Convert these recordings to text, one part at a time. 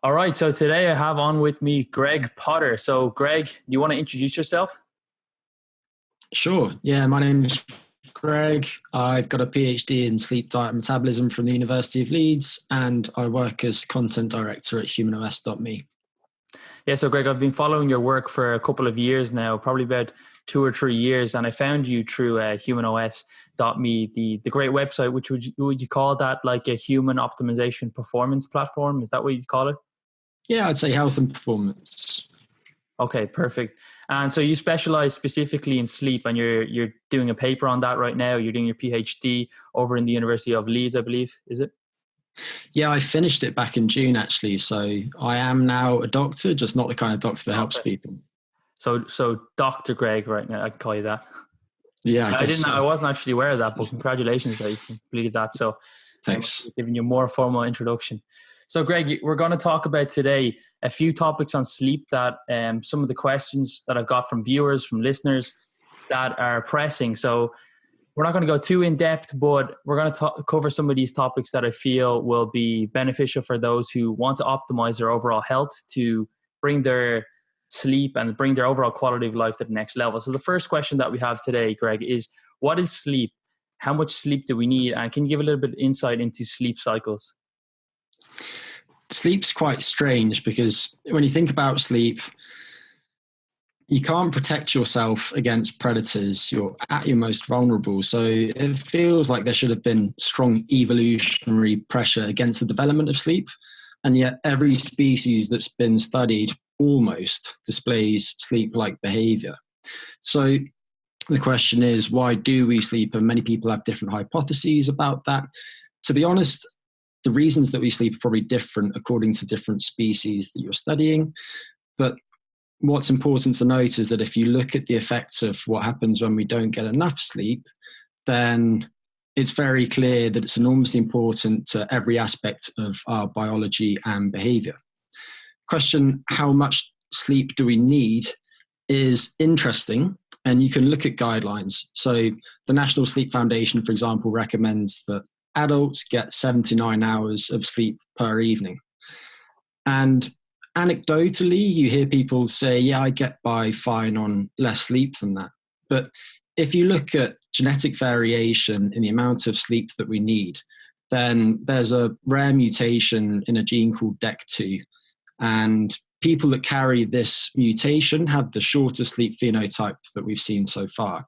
All right, so today I have on with me Greg Potter. So, Greg, do you want to introduce yourself? Sure. Yeah, my name's Greg. I've got a PhD in sleep diet and metabolism from the University of Leeds, and I work as content director at humanos.me. Yeah, so Greg, I've been following your work for a couple of years now, probably about 2 or 3 years, and I found you through humanos.me, the great website. Which would you call that, like a human optimization performance platform? Is that what you'd call it? Yeah, I'd say health and performance. Okay, perfect. And so you specialize specifically in sleep, and you're doing a paper on that right now. You're doing your PhD over in the University of Leeds, I believe. Is it? Yeah, I finished it back in June, actually. So I am now a doctor, just not the kind of doctor that helps Okay. people. So Dr. Greg right now, I can call you that. Yeah, I guess I so. wasn't actually aware of that, but congratulations that you completed that. So I must Thanks. be giving you a more formal introduction. So Greg, we're going to talk about today a few topics on sleep that some of the questions that I've got from viewers, from listeners that are pressing. So we're not going to go too in depth, but we're going to cover some of these topics that I feel will be beneficial for those who want to optimize their overall health, to bring their sleep and bring their overall quality of life to the next level. So the first question that we have today, Greg, is what is sleep? How much sleep do we need? And can you give a little bit of insight into sleep cycles? Sleep's quite strange because when you think about sleep, you can't protect yourself against predators. You're at your most vulnerable. So it feels like there should have been strong evolutionary pressure against the development of sleep. And yet every species that's been studied almost displays sleep-like behavior. So the question is, why do we sleep? And many people have different hypotheses about that. To be honest, the reasons that we sleep are probably different according to different species that you're studying. But what's important to note is that if you look at the effects of what happens when we don't get enough sleep, then it's very clear that it's enormously important to every aspect of our biology and behavior. Question, how much sleep do we need, is interesting, and you can look at guidelines. So the National Sleep Foundation, for example, recommends that adults get 79 hours of sleep per evening. And anecdotally, you hear people say, yeah, I get by fine on less sleep than that. But if you look at genetic variation in the amount of sleep that we need, then there's a rare mutation in a gene called DEC2. And people that carry this mutation have the shortest sleep phenotype that we've seen so far.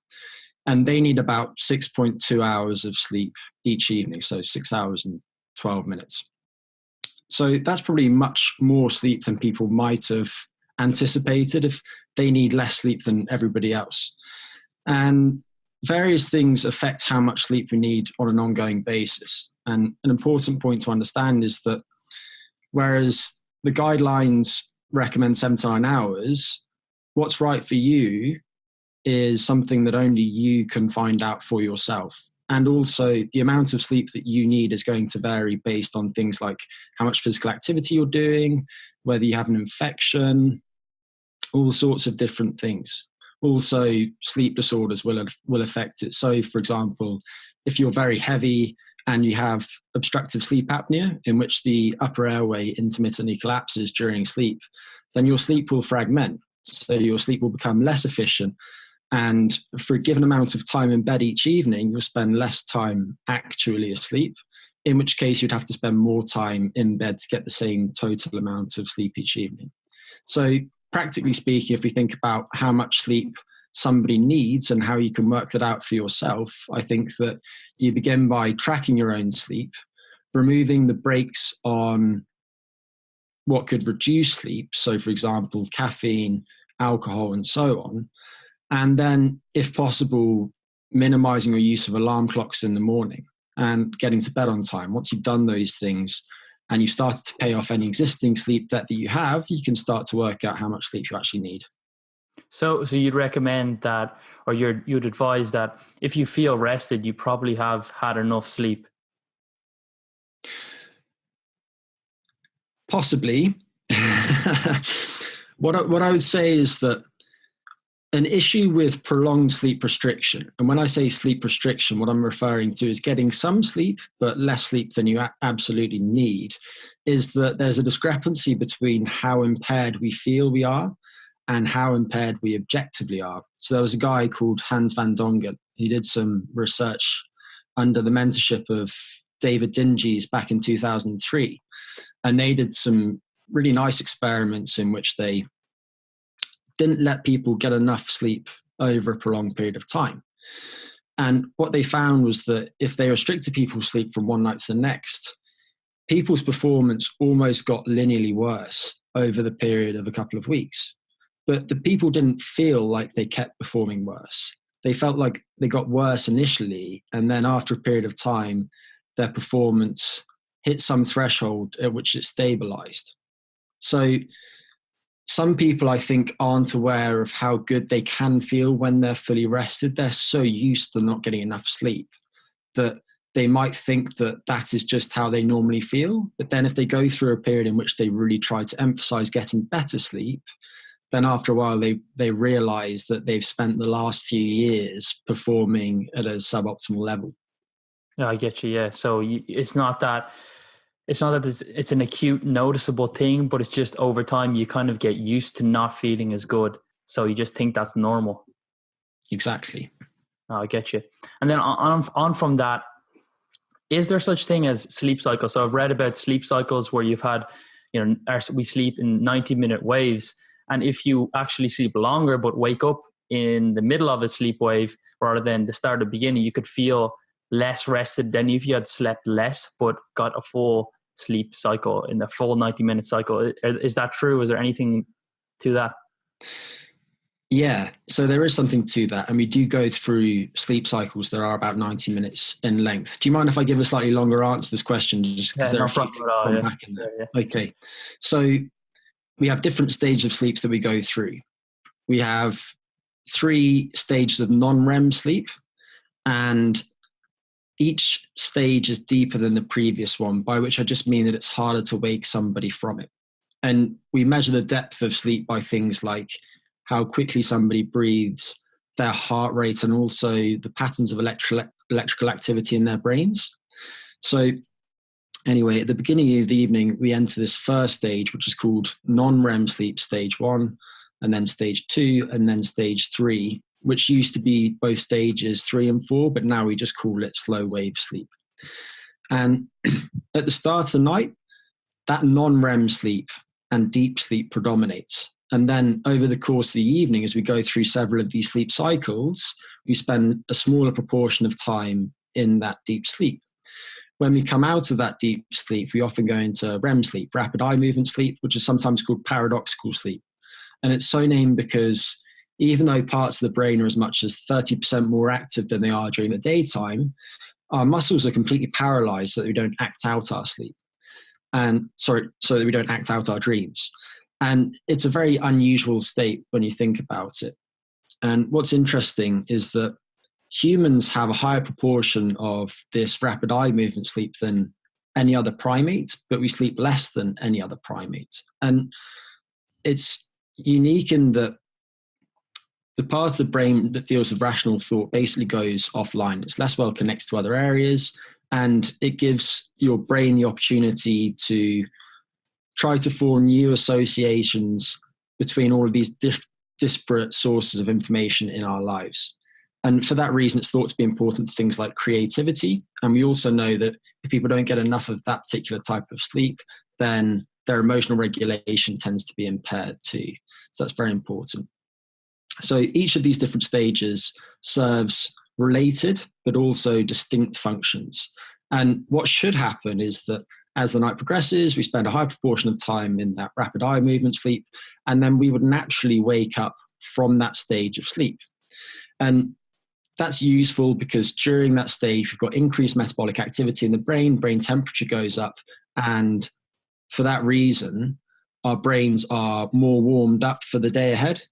And they need about 6.2 hours of sleep each evening, so 6 hours and 12 minutes. So that's probably much more sleep than people might have anticipated if they need less sleep than everybody else. And various things affect how much sleep we need on an ongoing basis. And an important point to understand is that whereas the guidelines recommend 79 hours, what's right for you is something that only you can find out for yourself. And also the amount of sleep that you need is going to vary based on things like how much physical activity you're doing, whether you have an infection, all sorts of different things. Also, sleep disorders will affect it. So, for example, if you're very heavy and you have obstructive sleep apnea, in which the upper airway intermittently collapses during sleep, then your sleep will fragment. So your sleep will become less efficient. And for a given amount of time in bed each evening, you'll spend less time actually asleep, in which case you'd have to spend more time in bed to get the same total amount of sleep each evening. So practically speaking, if we think about how much sleep somebody needs and how you can work that out for yourself, I think that you begin by tracking your own sleep, removing the brakes on what could reduce sleep. So for example, caffeine, alcohol, and so on. And then, if possible, minimizing your use of alarm clocks in the morning and getting to bed on time. Once you've done those things and you've started to pay off any existing sleep debt that you have, you can start to work out how much sleep you actually need. So you'd recommend that, or you'd advise that if you feel rested, you probably have had enough sleep. Possibly. What I would say is that an issue with prolonged sleep restriction. And when I say sleep restriction, what I'm referring to is getting some sleep, but less sleep than you absolutely need, is that there's a discrepancy between how impaired we feel we are and how impaired we objectively are. So there was a guy called Hans van Dongen. He did some research under the mentorship of David Dinges back in 2003. And they did some really nice experiments in which they didn't let people get enough sleep over a prolonged period of time. And what they found was that if they restricted people's sleep from one night to the next, people's performance almost got linearly worse over the period of a couple of weeks. But the people didn't feel like they kept performing worse. They felt like they got worse initially, and then after a period of time, their performance hit some threshold at which it stabilized. So some people, I think, aren't aware of how good they can feel when they're fully rested. They're so used to not getting enough sleep that they might think that that is just how they normally feel. But then if they go through a period in which they really try to emphasize getting better sleep, then after a while they realize that they've spent the last few years performing at a suboptimal level. Yeah, I get you. Yeah. So it's not that it's an acute noticeable thing, but it's just over time you kind of get used to not feeling as good. So you just think that's normal. Exactly. Oh, I get you. And then on from that, is there such thing as sleep cycles? So I've read about sleep cycles where you've had, we sleep in 90-minute waves. And if you actually sleep longer, but wake up in the middle of a sleep wave rather than the start or beginning, you could feel less rested than if you had slept less, but got a full sleep cycle in the full 90-minute cycle. Is that true? Is there anything to that? Yeah, so there is something to that. And we do go through sleep cycles that are about 90 minutes in length. Do you mind if I give a slightly longer answer to this question? Just because there are a few things back in there. Yeah. Okay, so we have different stages of sleep that we go through. We have 3 stages of non-REM sleep, and each stage is deeper than the previous one, by which I just mean that it's harder to wake somebody from it. And we measure the depth of sleep by things like how quickly somebody breathes, their heart rate, and also the patterns of electrical activity in their brains. So anyway, at the beginning of the evening, we enter this first stage, which is called non-REM sleep, stage 1, and then stage 2, and then stage 3, which used to be both stages 3 and 4, but now we just call it slow wave sleep. And at the start of the night, that non-REM sleep and deep sleep predominates. And then over the course of the evening, as we go through several of these sleep cycles, we spend a smaller proportion of time in that deep sleep. When we come out of that deep sleep, we often go into REM sleep, rapid eye movement sleep, which is sometimes called paradoxical sleep. And it's so named because even though parts of the brain are as much as 30% more active than they are during the daytime, our muscles are completely paralyzed so that we don't act out our sleep. So that we don't act out our dreams. And it's a very unusual state when you think about it. And what's interesting is that humans have a higher proportion of this rapid eye movement sleep than any other primate, but we sleep less than any other primate. And it's unique in that the part of the brain that deals with rational thought basically goes offline. It's less well connected to other areas, and it gives your brain the opportunity to try to form new associations between all of these disparate sources of information in our lives. And for that reason, it's thought to be important to things like creativity. And we also know that if people don't get enough of that particular type of sleep, then their emotional regulation tends to be impaired too. So that's very important. So each of these different stages serves related but also distinct functions. And what should happen is that as the night progresses, we spend a high proportion of time in that rapid eye movement sleep, and then we would naturally wake up from that stage of sleep. And that's useful because during that stage, we've got increased metabolic activity in the brain temperature goes up, and for that reason, our brains are more warmed up for the day ahead.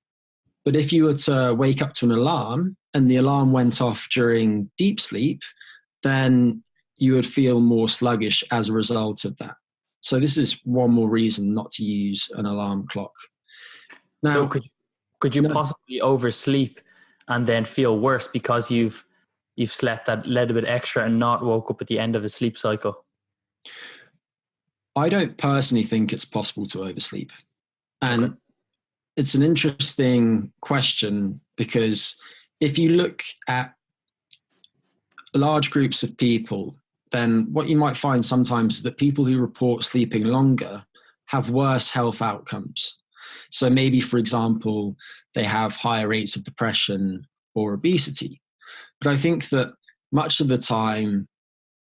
But if you were to wake up to an alarm and the alarm went off during deep sleep, then you would feel more sluggish as a result of that. So this is one more reason not to use an alarm clock. Now, Could you No. possibly oversleep and then feel worse because you've slept that little bit extra and not woke up at the end of a sleep cycle? I don't personally think it's possible to oversleep. And Okay. it's an interesting question because if you look at large groups of people, then what you might find sometimes is that people who report sleeping longer have worse health outcomes. So maybe, for example, they have higher rates of depression or obesity. But I think that much of the time,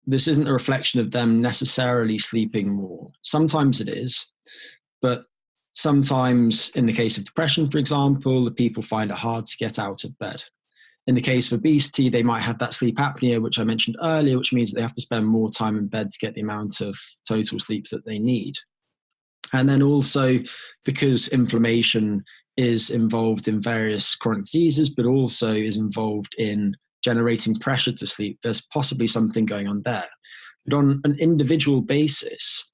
this isn't a reflection of them necessarily sleeping more. Sometimes it is, but sometimes in the case of depression, for example, the people find it hard to get out of bed. In the case of obesity, they might have that sleep apnea, which I mentioned earlier, which means that they have to spend more time in bed to get the amount of total sleep that they need. And then also because inflammation is involved in various chronic diseases, but also is involved in generating pressure to sleep, there's possibly something going on there. But on an individual basis,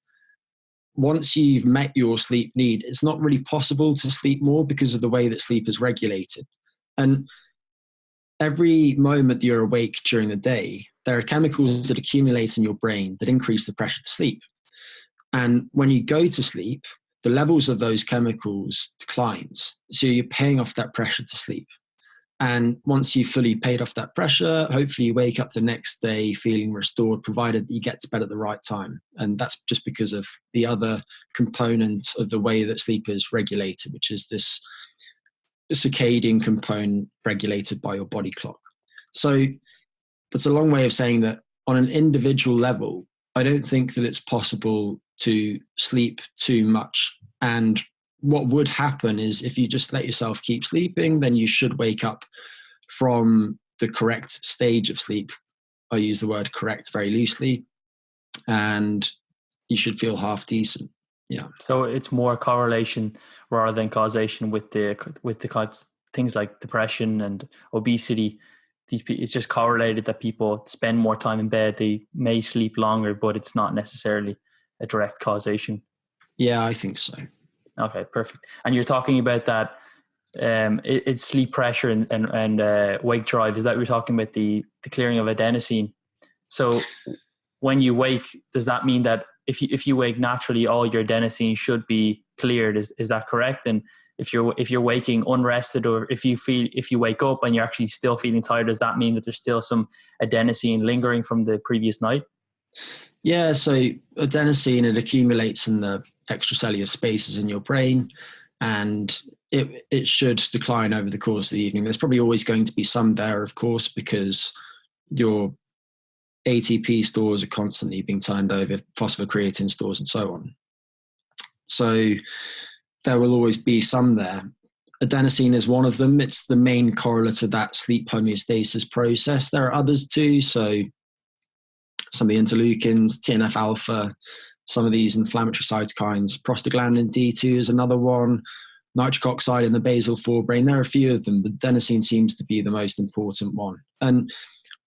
once you've met your sleep need, it's not really possible to sleep more because of the way that sleep is regulated. And every moment that you're awake during the day, there are chemicals that accumulate in your brain that increase the pressure to sleep. And when you go to sleep, the levels of those chemicals declines. So you're paying off that pressure to sleep. And once you've fully paid off that pressure, hopefully you wake up the next day feeling restored, provided that you get to bed at the right time. And that's just because of the other component of the way that sleep is regulated, which is this circadian component regulated by your body clock. So that's a long way of saying that on an individual level, I don't think that it's possible to sleep too much. And what would happen is if you just let yourself keep sleeping, then you should wake up from the correct stage of sleep. I use the word correct very loosely, and you should feel half decent. Yeah. So it's more correlation rather than causation with the things like depression and obesity. It's just correlated that people spend more time in bed. They may sleep longer, but it's not necessarily a direct causation. Yeah, I think so. Okay, perfect. And you're talking about that it's sleep pressure and wake drive. Is that we're talking about the clearing of adenosine? So when you wake, does that mean that if you wake naturally, all your adenosine should be cleared? Is that correct? And if you're waking unrested, or if you wake up and you're actually still feeling tired, does that mean that there's still some adenosine lingering from the previous night? Yeah, so adenosine, it accumulates in the extracellular spaces in your brain, and it should decline over the course of the evening. There's probably always going to be some there, of course, because your ATP stores are constantly being turned over, phosphocreatine stores, and so on. So there will always be some there. Adenosine is one of them. It's the main correlate of that sleep homeostasis process. There are others too. So some of the interleukins, TNF alpha, some of these inflammatory cytokines, prostaglandin D2 is another one, nitric oxide in the basal forebrain. There are a few of them, but adenosine seems to be the most important one. And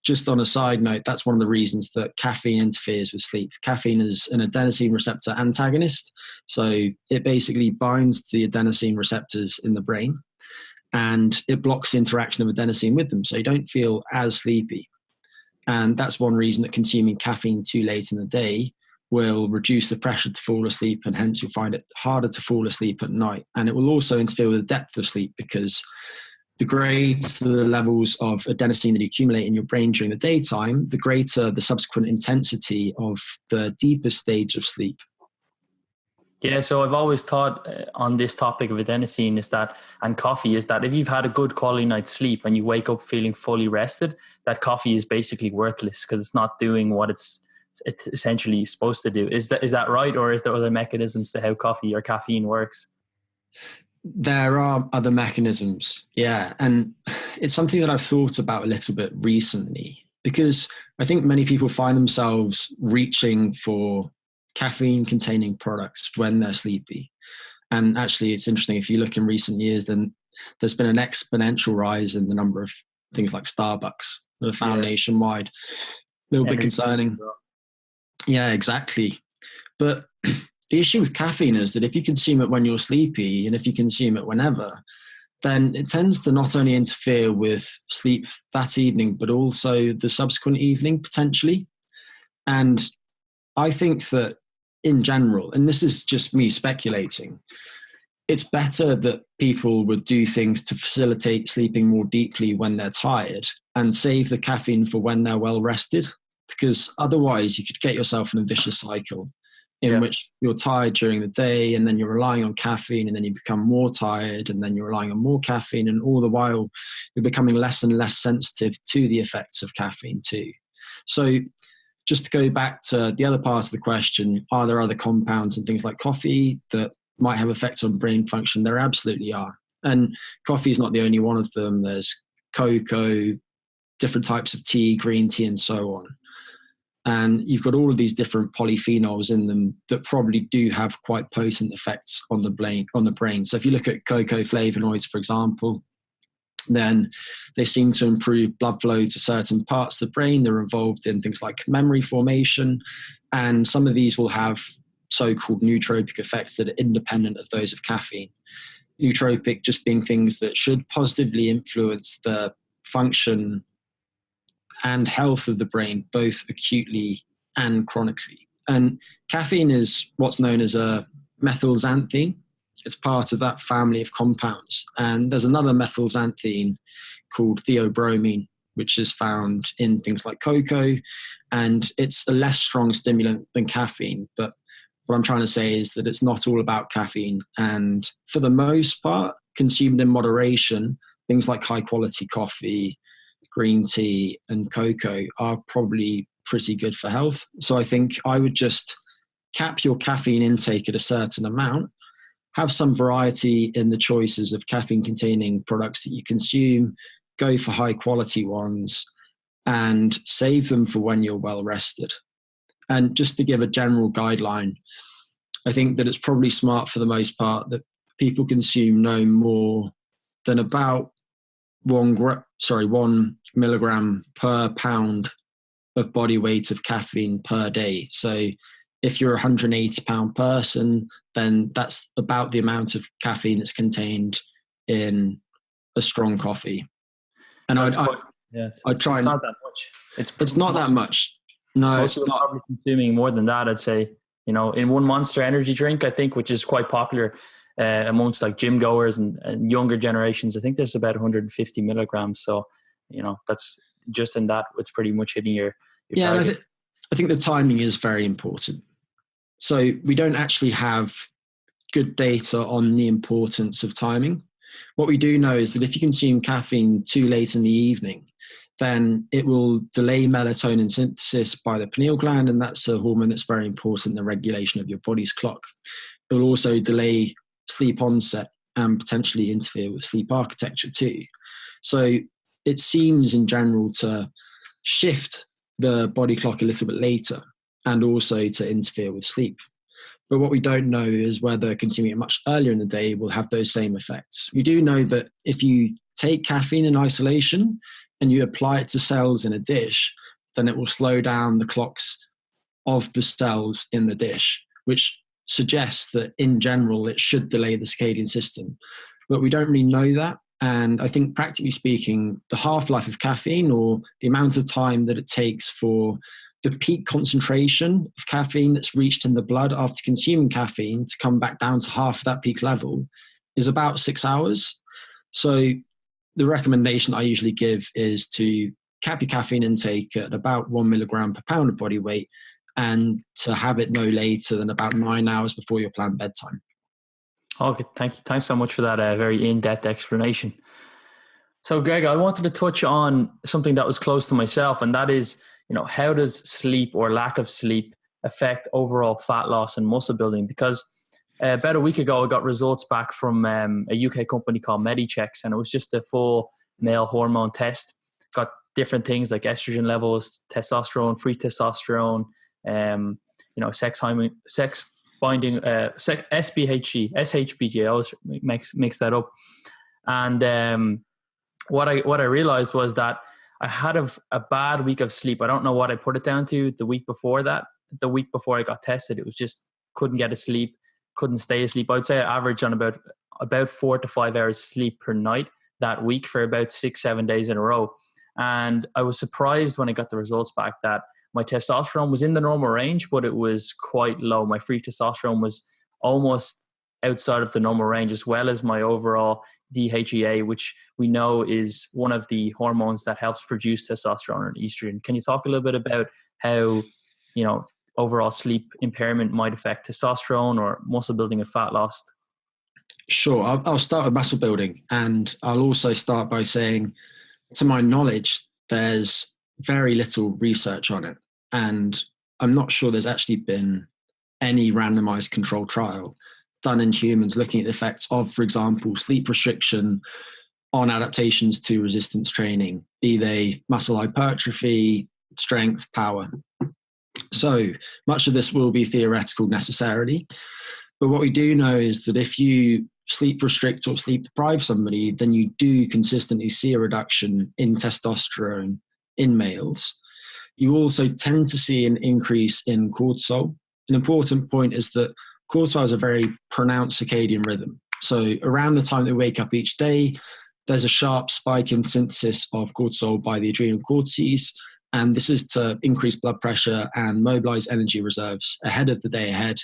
just on a side note, that's one of the reasons that caffeine interferes with sleep. Caffeine is an adenosine receptor antagonist. So it basically binds to the adenosine receptors in the brain, and it blocks the interaction of adenosine with them. So you don't feel as sleepy. And that's one reason that consuming caffeine too late in the day will reduce the pressure to fall asleep, and hence you'll find it harder to fall asleep at night. And it will also interfere with the depth of sleep, because the greater the levels of adenosine that you accumulate in your brain during the daytime, the greater the subsequent intensity of the deeper stage of sleep. Yeah, so I've always thought on this topic of adenosine and coffee is that if you've had a good quality night's sleep and you wake up feeling fully rested, that coffee is basically worthless because it's not doing what it's essentially supposed to do. Is that right, or is there other mechanisms to how coffee or caffeine works? There are other mechanisms, yeah. And it's something that I've thought about a little bit recently, because I think many people find themselves reaching for caffeine-containing products when they're sleepy. And actually, it's interesting, if you look in recent years, then there's been an exponential rise in the number of things like Starbucks that are found nationwide. A little bit concerning. Yeah, exactly. But the issue with caffeine is that if you consume it when you're sleepy, and if you consume it whenever, then it tends to not only interfere with sleep that evening, but also the subsequent evening potentially. And I think that in general, and this is just me speculating, it's better that people would do things to facilitate sleeping more deeply when they're tired and save the caffeine for when they're well rested, because otherwise you could get yourself in a vicious cycle in which you're tired during the day and then you're relying on caffeine and then you become more tired and then you're relying on more caffeine, and all the while you're becoming less and less sensitive to the effects of caffeine too. So just to go back to the other part of the question, are there other compounds and things like coffee that might have effects on brain function? There absolutely are. And coffee is not the only one of them. There's cocoa, different types of tea, green tea, and so on. And you've got all of these different polyphenols in them that probably do have quite potent effects on the brain. So if you look at cocoa flavonoids, for example, then they seem to improve blood flow to certain parts of the brain. They're involved in things like memory formation. And some of these will have so-called nootropic effects that are independent of those of caffeine. Nootropic just being things that should positively influence the function and health of the brain, both acutely and chronically. And caffeine is what's known as a methylxanthine. It's part of that family of compounds. And there's another methylxanthine called theobromine, which is found in things like cocoa. And it's a less strong stimulant than caffeine. But what I'm trying to say is that it's not all about caffeine. And for the most part, consumed in moderation, things like high quality coffee, green tea, and cocoa are probably pretty good for health. So I think I would just cap your caffeine intake at a certain amount, have some variety in the choices of caffeine containing products that you consume, go for high quality ones, and save them for when you're well rested. And just to give a general guideline, I think that it's probably smart for the most part that people consume no more than about 1 milligram per pound of body weight of caffeine per day. So if you're a 180-pound person, then that's about the amount of caffeine that's contained in a strong coffee. And I'd try. It's not that much. It's not that much. No, most it's people not. are probably consuming more than that, I'd say. You know, in one Monster energy drink, I think, which is quite popular amongst like gym goers and younger generations, I think there's about 150 milligrams. So, you know, that's just in that, it's pretty much hitting your target. I think the timing is very important. So we don't actually have good data on the importance of timing. What we do know is that if you consume caffeine too late in the evening, then it will delay melatonin synthesis by the pineal gland, and that's a hormone that's very important in the regulation of your body's clock. It will also delay sleep onset and potentially interfere with sleep architecture too. So it seems in general to shift the body clock a little bit later and also to interfere with sleep. But what we don't know is whether consuming it much earlier in the day will have those same effects. We do know that if you take caffeine in isolation and you apply it to cells in a dish, then it will slow down the clocks of the cells in the dish, which suggests that in general it should delay the circadian system. But we don't really know that. And I think practically speaking, the half-life of caffeine, or the amount of time that it takes for the peak concentration of caffeine that's reached in the blood after consuming caffeine to come back down to half of that peak level, is about 6 hours. So the recommendation I usually give is to cap your caffeine intake at about 1 milligram per pound of body weight, and to have it no later than about 9 hours before your planned bedtime. Okay, thank you. Thanks so much for that very in-depth explanation. So Greg, I wanted to touch on something that was close to myself, and that is, you know, how does sleep or lack of sleep affect overall fat loss and muscle building? Because about a week ago, I got results back from a UK company called Medichecks, and it was just a full male hormone test. Got different things like estrogen levels, testosterone, free testosterone, sex binding, SHBG. I always mix that up. And what I realized was that I had a bad week of sleep. I don't know what I put it down to. The week before that, the week before I got tested, it was just couldn't get asleep, couldn't stay asleep. I would say I averaged on about about 4 to 5 hours sleep per night that week for about 6-7 days in a row. And I was surprised when I got the results back that my testosterone was in the normal range, but it was quite low. My free testosterone was almost outside of the normal range, as well as my overall DHEA, which we know is one of the hormones that helps produce testosterone and estrogen. Can you talk a little bit about how, overall sleep impairment might affect testosterone or muscle building and fat loss? Sure. I'll start with muscle building, and I'll also start by saying, to my knowledge, there's very little research on it. And I'm not sure there's actually been any randomized controlled trial done in humans looking at the effects of, for example, sleep restriction on adaptations to resistance training, be they muscle hypertrophy, strength, power. So much of this will be theoretical necessarily. But what we do know is that if you sleep restrict or sleep deprive somebody, then you do consistently see a reduction in testosterone in males. You also tend to see an increase in cortisol. An important point is that cortisol has a very pronounced circadian rhythm. So around the time they wake up each day, there's a sharp spike in synthesis of cortisol by the adrenal cortices. And this is to increase blood pressure and mobilize energy reserves ahead of the day ahead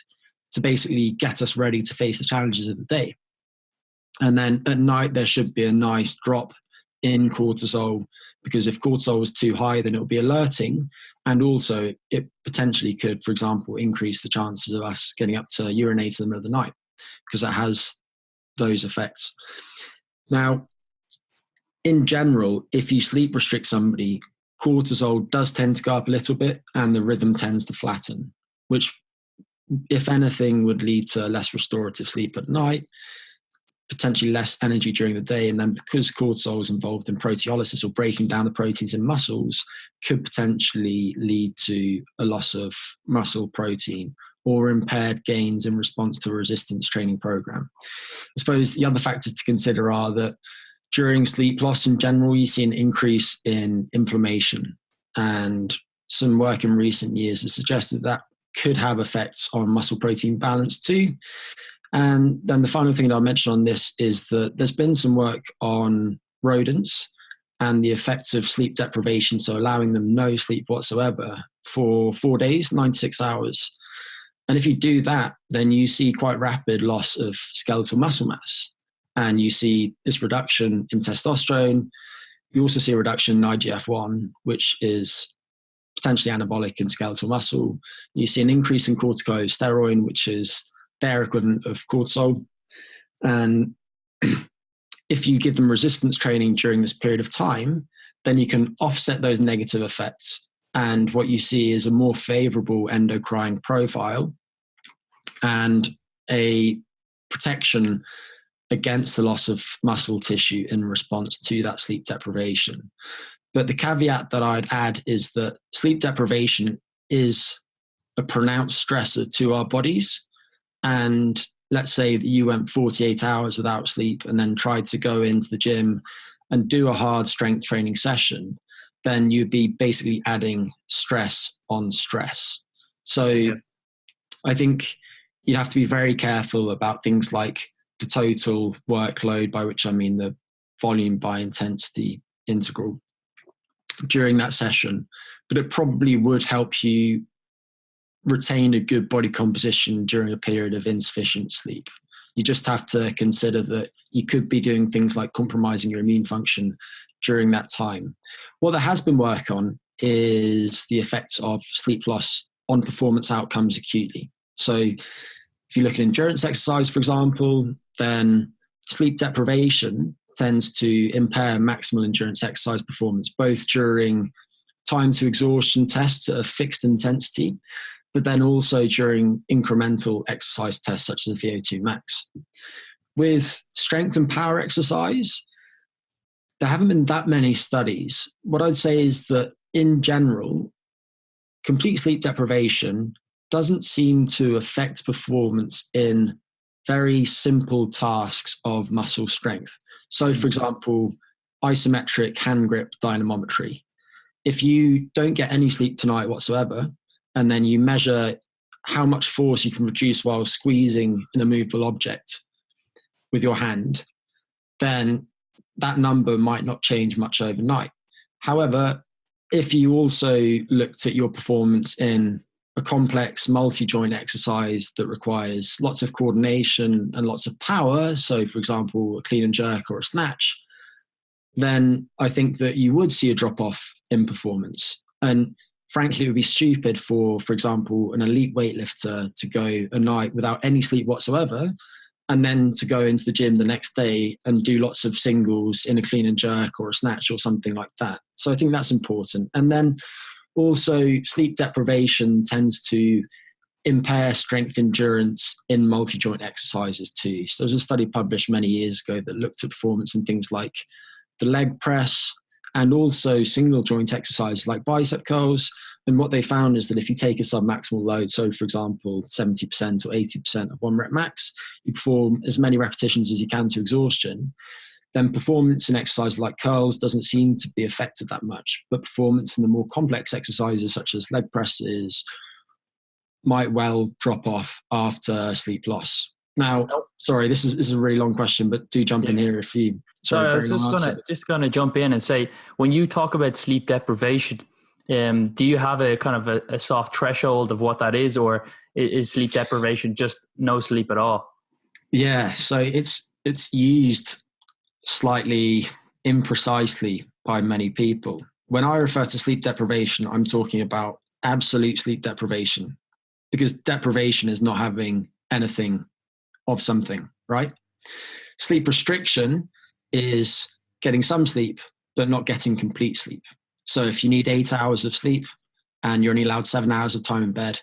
to basically get us ready to face the challenges of the day. And then at night, there should be a nice drop in cortisol, because if cortisol is too high, then it will be alerting. And also it potentially could, for example, increase the chances of us getting up to urinate in the middle of the night, because that has those effects. Now, in general, if you sleep restrict somebody, cortisol does tend to go up a little bit and the rhythm tends to flatten, which, if anything, would lead to less restorative sleep at night, potentially less energy during the day. And then because cortisol is involved in proteolysis or breaking down the proteins in muscles, could potentially lead to a loss of muscle protein or impaired gains in response to a resistance training program. I suppose the other factors to consider are that during sleep loss in general, you see an increase in inflammation, and some work in recent years has suggested that could have effects on muscle protein balance too. And then the final thing that I'll mention on this is that there's been some work on rodents and the effects of sleep deprivation, so allowing them no sleep whatsoever for 4 days, 96 hours. And if you do that, then you see quite rapid loss of skeletal muscle mass. And you see this reduction in testosterone. You also see a reduction in IGF-1, which is potentially anabolic in skeletal muscle. You see an increase in corticosteroid, which is their equivalent of cortisol. And if you give them resistance training during this period of time, then you can offset those negative effects. And what you see is a more favorable endocrine profile and a protection against the loss of muscle tissue in response to that sleep deprivation. But the caveat that I'd add is that sleep deprivation is a pronounced stressor to our bodies. And let's say that you went 48 hours without sleep and then tried to go into the gym and do a hard strength training session, then you'd be basically adding stress on stress. So I think you have to be very careful about things like the total workload, by which I mean the volume by intensity integral during that session. But it probably would help you retain a good body composition during a period of insufficient sleep. You just have to consider that you could be doing things like compromising your immune function during that time. What there has been work on is the effects of sleep loss on performance outcomes acutely. So if you look at endurance exercise, for example, then sleep deprivation tends to impair maximal endurance exercise performance, both during time to exhaustion tests at a fixed intensity, but then also during incremental exercise tests such as the VO2 max. With strength and power exercise, there haven't been that many studies. What I'd say is that in general, complete sleep deprivation doesn't seem to affect performance in very simple tasks of muscle strength. So for example, isometric hand grip dynamometry. If you don't get any sleep tonight whatsoever, and then you measure how much force you can produce while squeezing an immovable object, with your hand, then that number might not change much overnight. However, if you also looked at your performance in a complex multi-joint exercise that requires lots of coordination and lots of power, so for example, a clean and jerk or a snatch, then I think that you would see a drop-off in performance. And frankly, it would be stupid for example, an elite weightlifter to go a night without any sleep whatsoever, and then to go into the gym the next day and do lots of singles in a clean and jerk or a snatch or something like that. So I think that's important. And then also sleep deprivation tends to impair strength endurance in multi-joint exercises too. So there was a study published many years ago that looked at performance in things like the leg press and also single joint exercises like bicep curls. And what they found is that if you take a submaximal load, so for example, 70% or 80% of 1 rep max, you perform as many repetitions as you can to exhaustion, then performance in exercises like curls doesn't seem to be affected that much. But performance in the more complex exercises such as leg presses might well drop off after sleep loss. Now, sorry, this is a really long question, but do jump in here if you... Sorry, I was just going to jump in and say, when you talk about sleep deprivation, do you have a kind of a soft threshold of what that is, or is sleep deprivation just no sleep at all? Yeah, so it's used slightly imprecisely by many people. When I refer to sleep deprivation, I'm talking about absolute sleep deprivation, because deprivation is not having anything of something, right? Sleep restriction is getting some sleep, but not getting complete sleep. So if you need 8 hours of sleep and you're only allowed 7 hours of time in bed,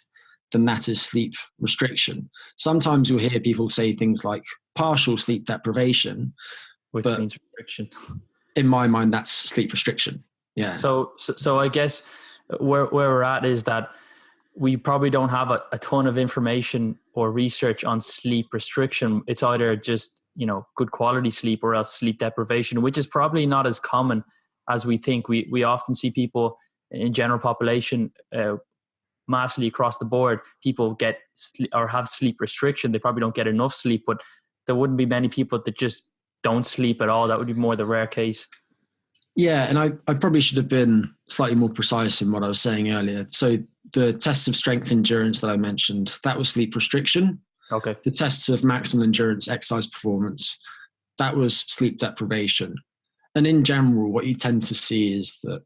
then that is sleep restriction. Sometimes you'll hear people say things like partial sleep deprivation, which means restriction. In my mind, that's sleep restriction. Yeah. So I guess where we're at is that we probably don't have a ton of information or research on sleep restriction. It's either just, good quality sleep or else sleep deprivation, which is probably not as common as we think. We often see people in general population, massively across the board, people get or have sleep restriction. They probably don't get enough sleep, but there wouldn't be many people that just don't sleep at all. That would be more the rare case. Yeah, and I probably should have been slightly more precise in what I was saying earlier. So the tests of strength endurance that I mentioned, that was sleep restriction. Okay. The tests of maximal endurance exercise performance, that was sleep deprivation. And in general, what you tend to see is that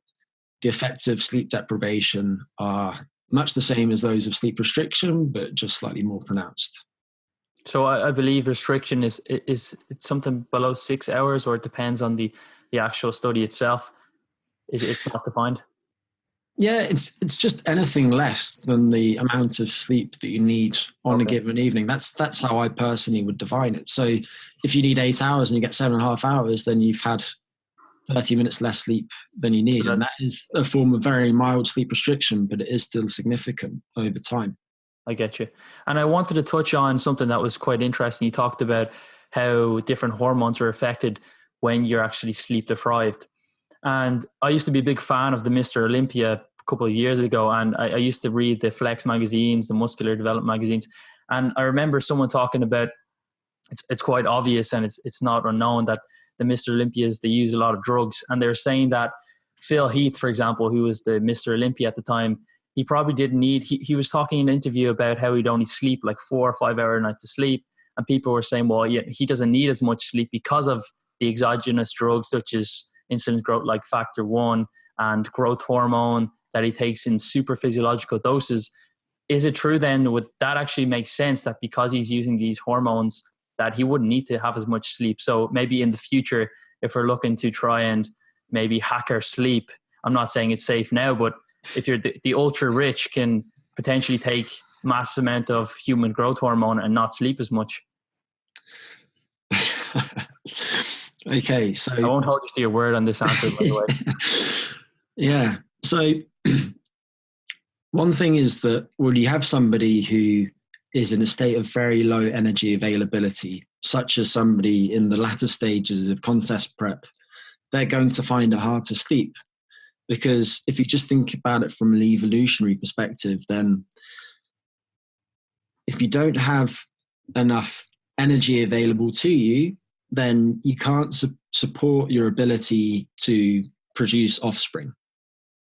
the effects of sleep deprivation are much the same as those of sleep restriction, but just slightly more pronounced. So I believe restriction is it's something below 6 hours, or it depends on the actual study itself. It's not defined. Yeah, it's just anything less than the amount of sleep that you need on a given evening. That's how I personally would define it. So if you need 8 hours and you get 7.5 hours, then you've had 30 minutes less sleep than you need. And that is a form of very mild sleep restriction, but it is still significant over time. I get you. And I wanted to touch on something that was quite interesting. You talked about how different hormones are affected when you're actually sleep deprived. And I used to be a big fan of the Mr. Olympia a couple of years ago. And I used to read the Flex magazines, the muscular development magazines. And I remember someone talking about, it's quite obvious and it's not unknown that the Mr. Olympias, they use a lot of drugs. And they're saying that Phil Heath, for example, who was the Mr. Olympia at the time, he probably didn't need, he was talking in an interview about how he'd only sleep like 4 or 5 hour nights of sleep. And people were saying, well, yeah, he doesn't need as much sleep because of the exogenous drugs, such as insulin growth, like factor 1 and growth hormone that he takes in super physiological doses. Is it true then, would that actually make sense that because he's using these hormones that he wouldn't need to have as much sleep? So maybe in the future, if we're looking to try and maybe hack our sleep, I'm not saying it's safe now, but if you're the ultra rich can potentially take mass amount of human growth hormone and not sleep as much. Okay, so I won't hold you to your word on this answer, by the way. Yeah. So one thing is that when you have somebody who is in a state of very low energy availability, such as somebody in the latter stages of contest prep, they're going to find it hard to sleep. Because if you just think about it from an evolutionary perspective, then if you don't have enough energy available to you, then you can't support your ability to produce offspring.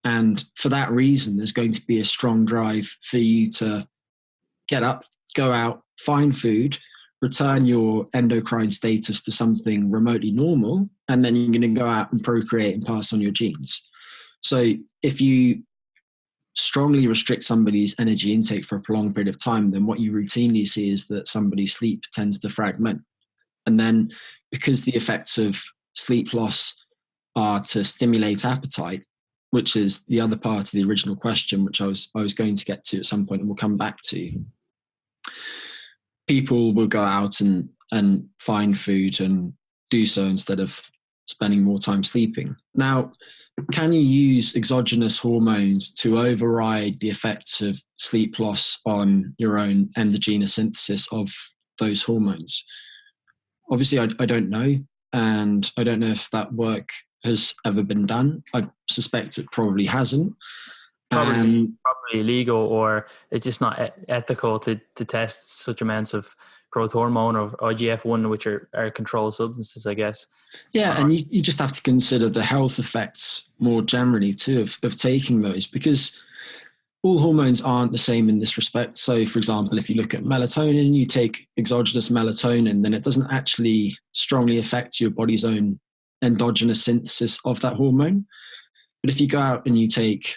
And for that reason, there's going to be a strong drive for you to get up, go out, find food, return your endocrine status to something remotely normal, and then you're going to go out and procreate and pass on your genes. So if you strongly restrict somebody's energy intake for a prolonged period of time, then what you routinely see is that somebody's sleep tends to fragment. And then because the effects of sleep loss are to stimulate appetite, which is the other part of the original question, which I was going to get to at some point and we'll come back to, people will go out and find food and do so instead of spending more time sleeping. Now, can you use exogenous hormones to override the effects of sleep loss on your own endogenous synthesis of those hormones? Obviously, I don't know, and I don't know if that work has ever been done. I suspect it probably hasn't. Probably illegal, or it's just not ethical to test such amounts of growth hormone or IGF-1, which are controlled substances, I guess. Yeah, and you just have to consider the health effects more generally too of taking those, because all hormones aren't the same in this respect. So, for example, if you look at melatonin, you take exogenous melatonin, then it doesn't actually strongly affect your body's own endogenous synthesis of that hormone. But if you go out and you take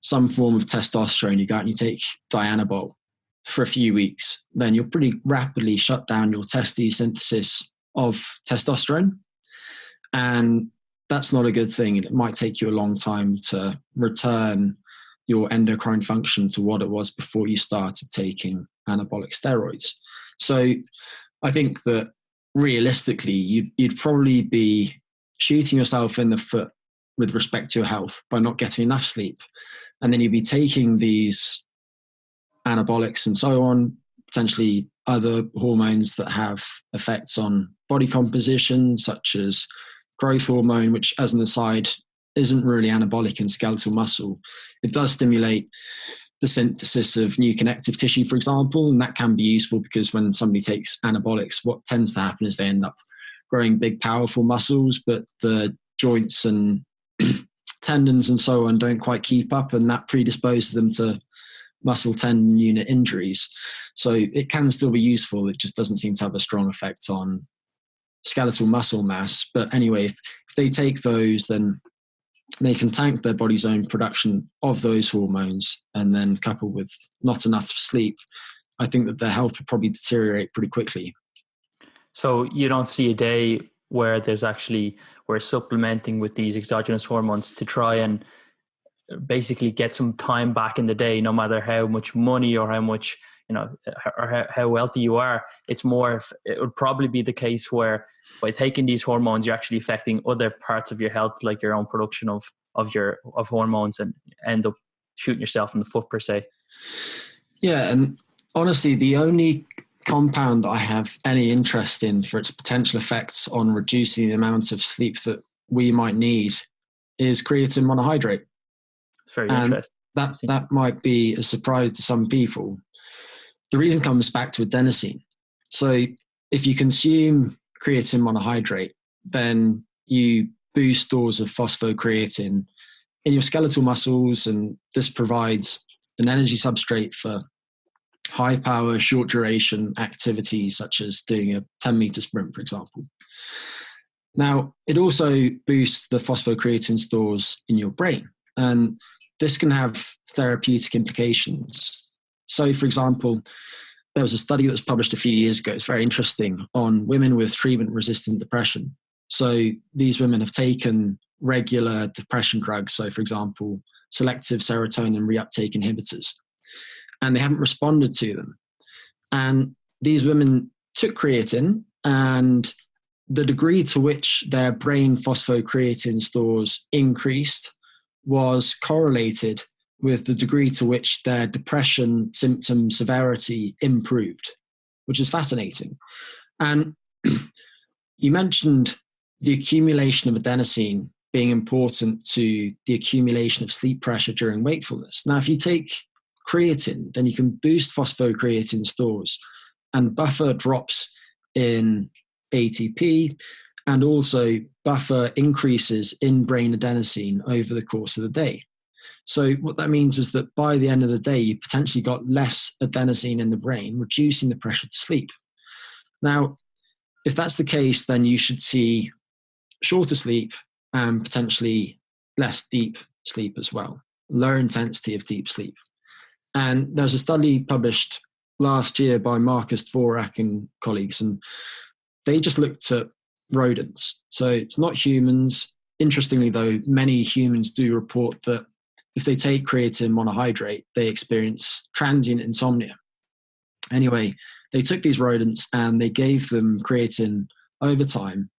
some form of testosterone, you go out and you take dianabol for a few weeks, then you'll pretty rapidly shut down your testes synthesis of testosterone. And that's not a good thing. It might take you a long time to return your endocrine function to what it was before you started taking anabolic steroids. So I think that realistically, you'd probably be shooting yourself in the foot with respect to your health by not getting enough sleep. And then you'd be taking these anabolics and so on, potentially other hormones that have effects on body composition, such as growth hormone, which, as an aside, isn't really anabolic in skeletal muscle. It does stimulate the synthesis of new connective tissue, for example, and that can be useful because when somebody takes anabolics, what tends to happen is they end up growing big, powerful muscles, but the joints and tendons and so on don't quite keep up, and that predisposes them to muscle tendon unit injuries. So it can still be useful. It just doesn't seem to have a strong effect on skeletal muscle mass. But anyway, if they take those, then they can tank their body's own production of those hormones, and then coupled with not enough sleep, I think that their health would probably deteriorate pretty quickly. So you don't see a day where we're supplementing with these exogenous hormones to try and basically get some time back in the day, no matter how much money or how much, or how wealthy you are. It's more, it would probably be the case where by taking these hormones, you're actually affecting other parts of your health, like your own production of hormones, and end up shooting yourself in the foot, per se. Yeah. And honestly, the only compound that I have any interest in for its potential effects on reducing the amount of sleep that we might need is creatine monohydrate. It's very interesting. That might be a surprise to some people. The reason comes back to adenosine. So if you consume creatine monohydrate, then you boost stores of phosphocreatine in your skeletal muscles, and this provides an energy substrate for high power, short duration activities such as doing a 10-meter sprint, for example. Now, it also boosts the phosphocreatine stores in your brain, and this can have therapeutic implications. So, for example, there was a study that was published a few years ago. It's very interesting, on women with treatment-resistant depression. So these women have taken regular depression drugs, so for example, selective serotonin reuptake inhibitors, and they haven't responded to them. And these women took creatine, and the degree to which their brain phosphocreatine stores increased was correlated with the degree to which their depression symptom severity improved, which is fascinating. And you mentioned the accumulation of adenosine being important to the accumulation of sleep pressure during wakefulness. Now, if you take creatine, then you can boost phosphocreatine stores, and buffer drops in ATP, and also buffer increases in brain adenosine over the course of the day. So what that means is that by the end of the day, you potentially got less adenosine in the brain, reducing the pressure to sleep. Now, if that's the case, then you should see shorter sleep and potentially less deep sleep as well, lower intensity of deep sleep. And there's a study published last year by Marcus Dvorak and colleagues, and they just looked at rodents. So it's not humans. Interestingly, though, many humans do report that if they take creatine monohydrate, they experience transient insomnia. Anyway, they took these rodents and they gave them creatine over time,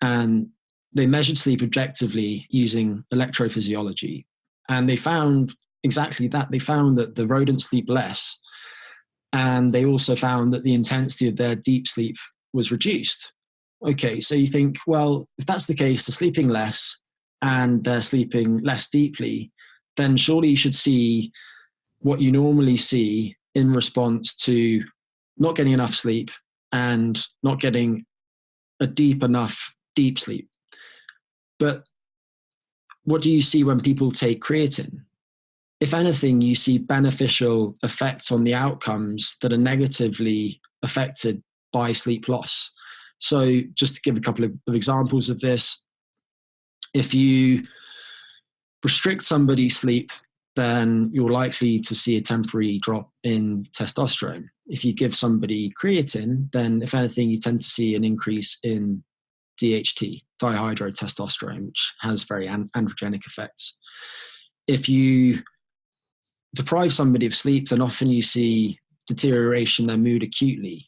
and they measured sleep objectively using electrophysiology. And they found exactly that. They found that the rodents sleep less, and they also found that the intensity of their deep sleep was reduced. Okay, so you think, well, if that's the case, they're sleeping less and they're sleeping less deeply, then surely you should see what you normally see in response to not getting enough sleep and not getting a deep enough deep sleep. But what do you see when people take creatine? If anything, you see beneficial effects on the outcomes that are negatively affected by sleep loss. So just to give a couple of examples of this, if you restrict somebody's sleep, then you're likely to see a temporary drop in testosterone. If you give somebody creatine, then if anything, you tend to see an increase in DHT, dihydrotestosterone, which has very androgenic effects. If you deprive somebody of sleep, then often you see deterioration in their mood acutely.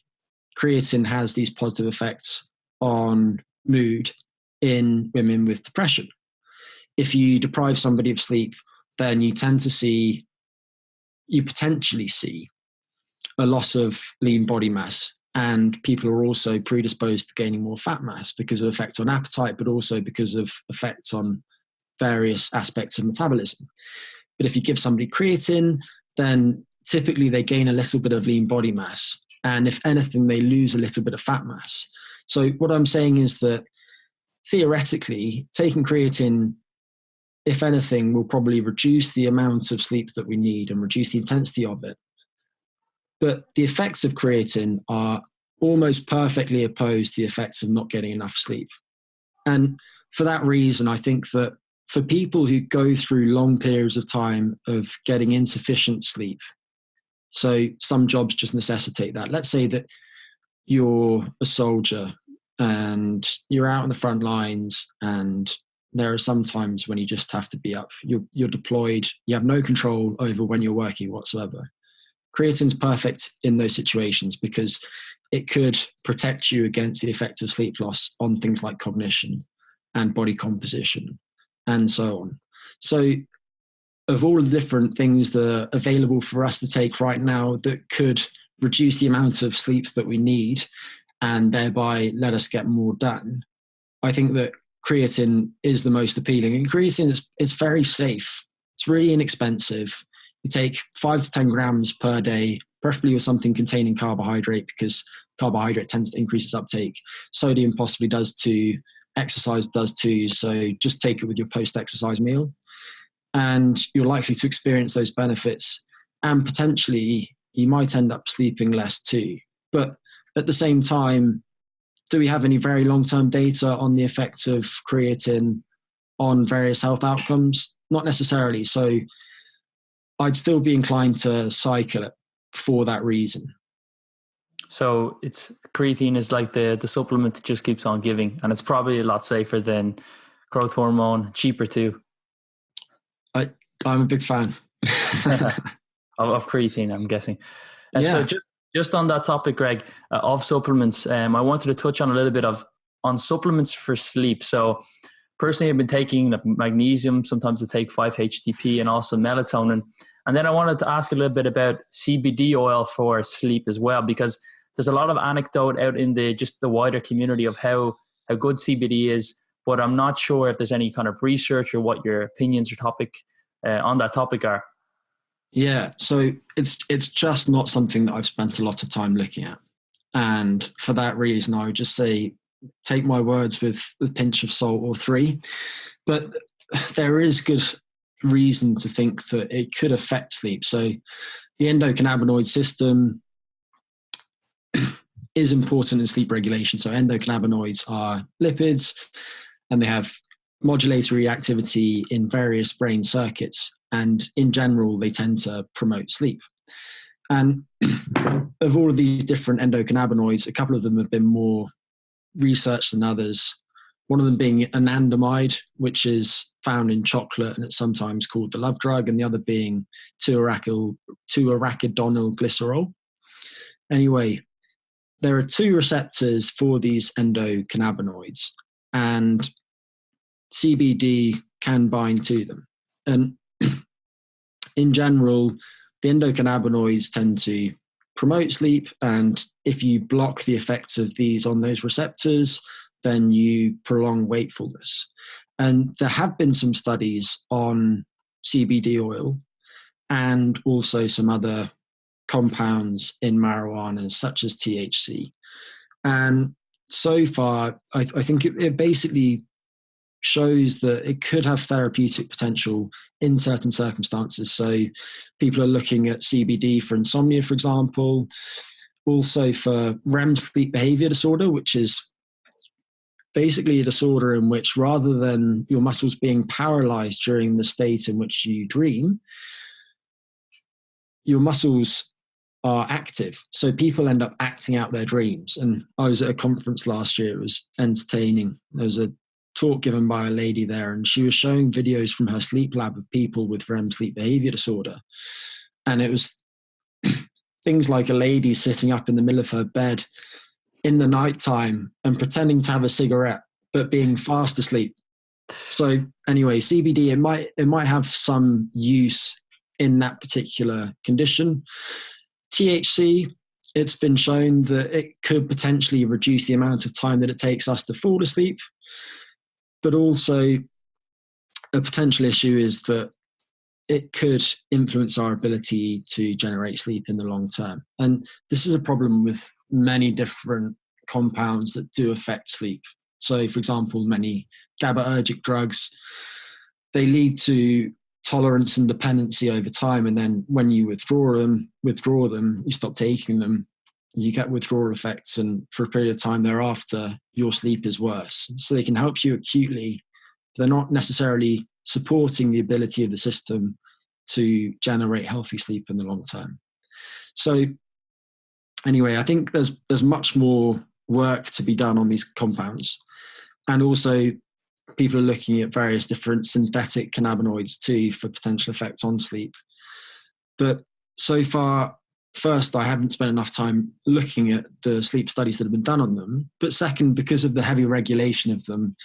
Creatine has these positive effects on mood in women with depression. If you deprive somebody of sleep, then you potentially see a loss of lean body mass, and people are also predisposed to gaining more fat mass because of effects on appetite, but also because of effects on various aspects of metabolism. But if you give somebody creatine, then typically they gain a little bit of lean body mass, and if anything, they lose a little bit of fat mass. So what I'm saying is that theoretically, taking creatine, if anything, will probably reduce the amount of sleep that we need and reduce the intensity of it. But the effects of creatine are almost perfectly opposed to the effects of not getting enough sleep. And for that reason, I think that for people who go through long periods of time of getting insufficient sleep, so some jobs just necessitate that. Let's say that you're a soldier and you're out on the front lines, and there are some times when you just have to be up. You're deployed. You have no control over when you're working whatsoever. Creatine's perfect in those situations because it could protect you against the effects of sleep loss on things like cognition and body composition and so on. So of all the different things that are available for us to take right now that could reduce the amount of sleep that we need and thereby let us get more done, I think that creatine is the most appealing. And creatine is very safe. It's really inexpensive. You take 5 to 10 grams per day, preferably with something containing carbohydrate, because carbohydrate tends to increase its uptake. Sodium possibly does too. Exercise does too. So just take it with your post-exercise meal, and you're likely to experience those benefits. And potentially you might end up sleeping less too. But at the same time, do we have any very long-term data on the effects of creatine on various health outcomes? Not necessarily. So I'd still be inclined to cycle it for that reason. So creatine is like the supplement that just keeps on giving, and it's probably a lot safer than growth hormone, cheaper too. I'm a big fan of creatine, I'm guessing. And yeah. So just on that topic, Greg, of supplements, I wanted to touch on a little bit on supplements for sleep. So personally, I've been taking magnesium. Sometimes I take 5-HTP and also melatonin. And then I wanted to ask a little bit about CBD oil for sleep as well, because there's a lot of anecdote out in the wider community of how good CBD is, but I'm not sure if there's any kind of research or what your opinions or topic on that topic are. Yeah, so it's just not something that I've spent a lot of time looking at. And for that reason, I would just say take my words with a pinch of salt or three. But there is good reason to think that it could affect sleep. So the endocannabinoid system is important in sleep regulation. So endocannabinoids are lipids, and they have modulatory activity in various brain circuits. And in general, they tend to promote sleep. And of all of these different endocannabinoids, a couple of them have been more researched than others. One of them being anandamide, which is found in chocolate and it's sometimes called the love drug, and the other being 2-arachidonyl glycerol. Anyway, there are two receptors for these endocannabinoids, and CBD can bind to them. And in general, the endocannabinoids tend to promote sleep, and if you block the effects of these on those receptors, then you prolong wakefulness. And there have been some studies on CBD oil and also some other compounds in marijuana, such as THC. And so far, I think it basically shows that it could have therapeutic potential in certain circumstances. So people are looking at CBD for insomnia, for example, also for REM sleep behavior disorder, which is basically a disorder in which rather than your muscles being paralyzed during the state in which you dream, your muscles are active. So people end up acting out their dreams. And I was at a conference last year. It was entertaining. There was a talk given by a lady there, and she was showing videos from her sleep lab of people with REM sleep behavior disorder. And it was things like a lady sitting up in the middle of her bed in the nighttime and pretending to have a cigarette, but being fast asleep. So anyway, CBD, it might have some use in that particular condition. THC, it's been shown that it could potentially reduce the amount of time that it takes us to fall asleep. But also a potential issue is that it could influence our ability to generate sleep in the long term. And this is a problem with many different compounds that do affect sleep. So, for example, many GABAergic drugs, they lead to tolerance and dependency over time. And then when you withdraw them, you stop taking them, you get withdrawal effects, and for a period of time thereafter, your sleep is worse. So they can help you acutely, but they're not necessarily supporting the ability of the system to generate healthy sleep in the long term. So anyway, I think there's much more work to be done on these compounds. And also people are looking at various different synthetic cannabinoids too for potential effects on sleep. But so far, first, I haven't spent enough time looking at the sleep studies that have been done on them. But second, because of the heavy regulation of them,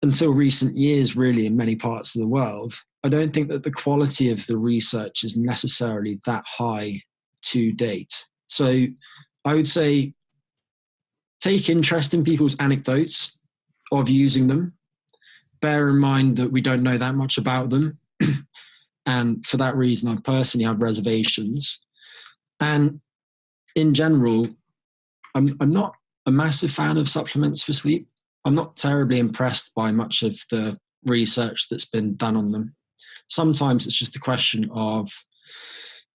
until recent years, really, in many parts of the world, I don't think that the quality of the research is necessarily that high to date. So I would say take interest in people's anecdotes of using them. Bear in mind that we don't know that much about them. And for that reason, I personally have reservations. And in general, I'm not a massive fan of supplements for sleep. I'm not terribly impressed by much of the research that's been done on them. Sometimes it's just a question of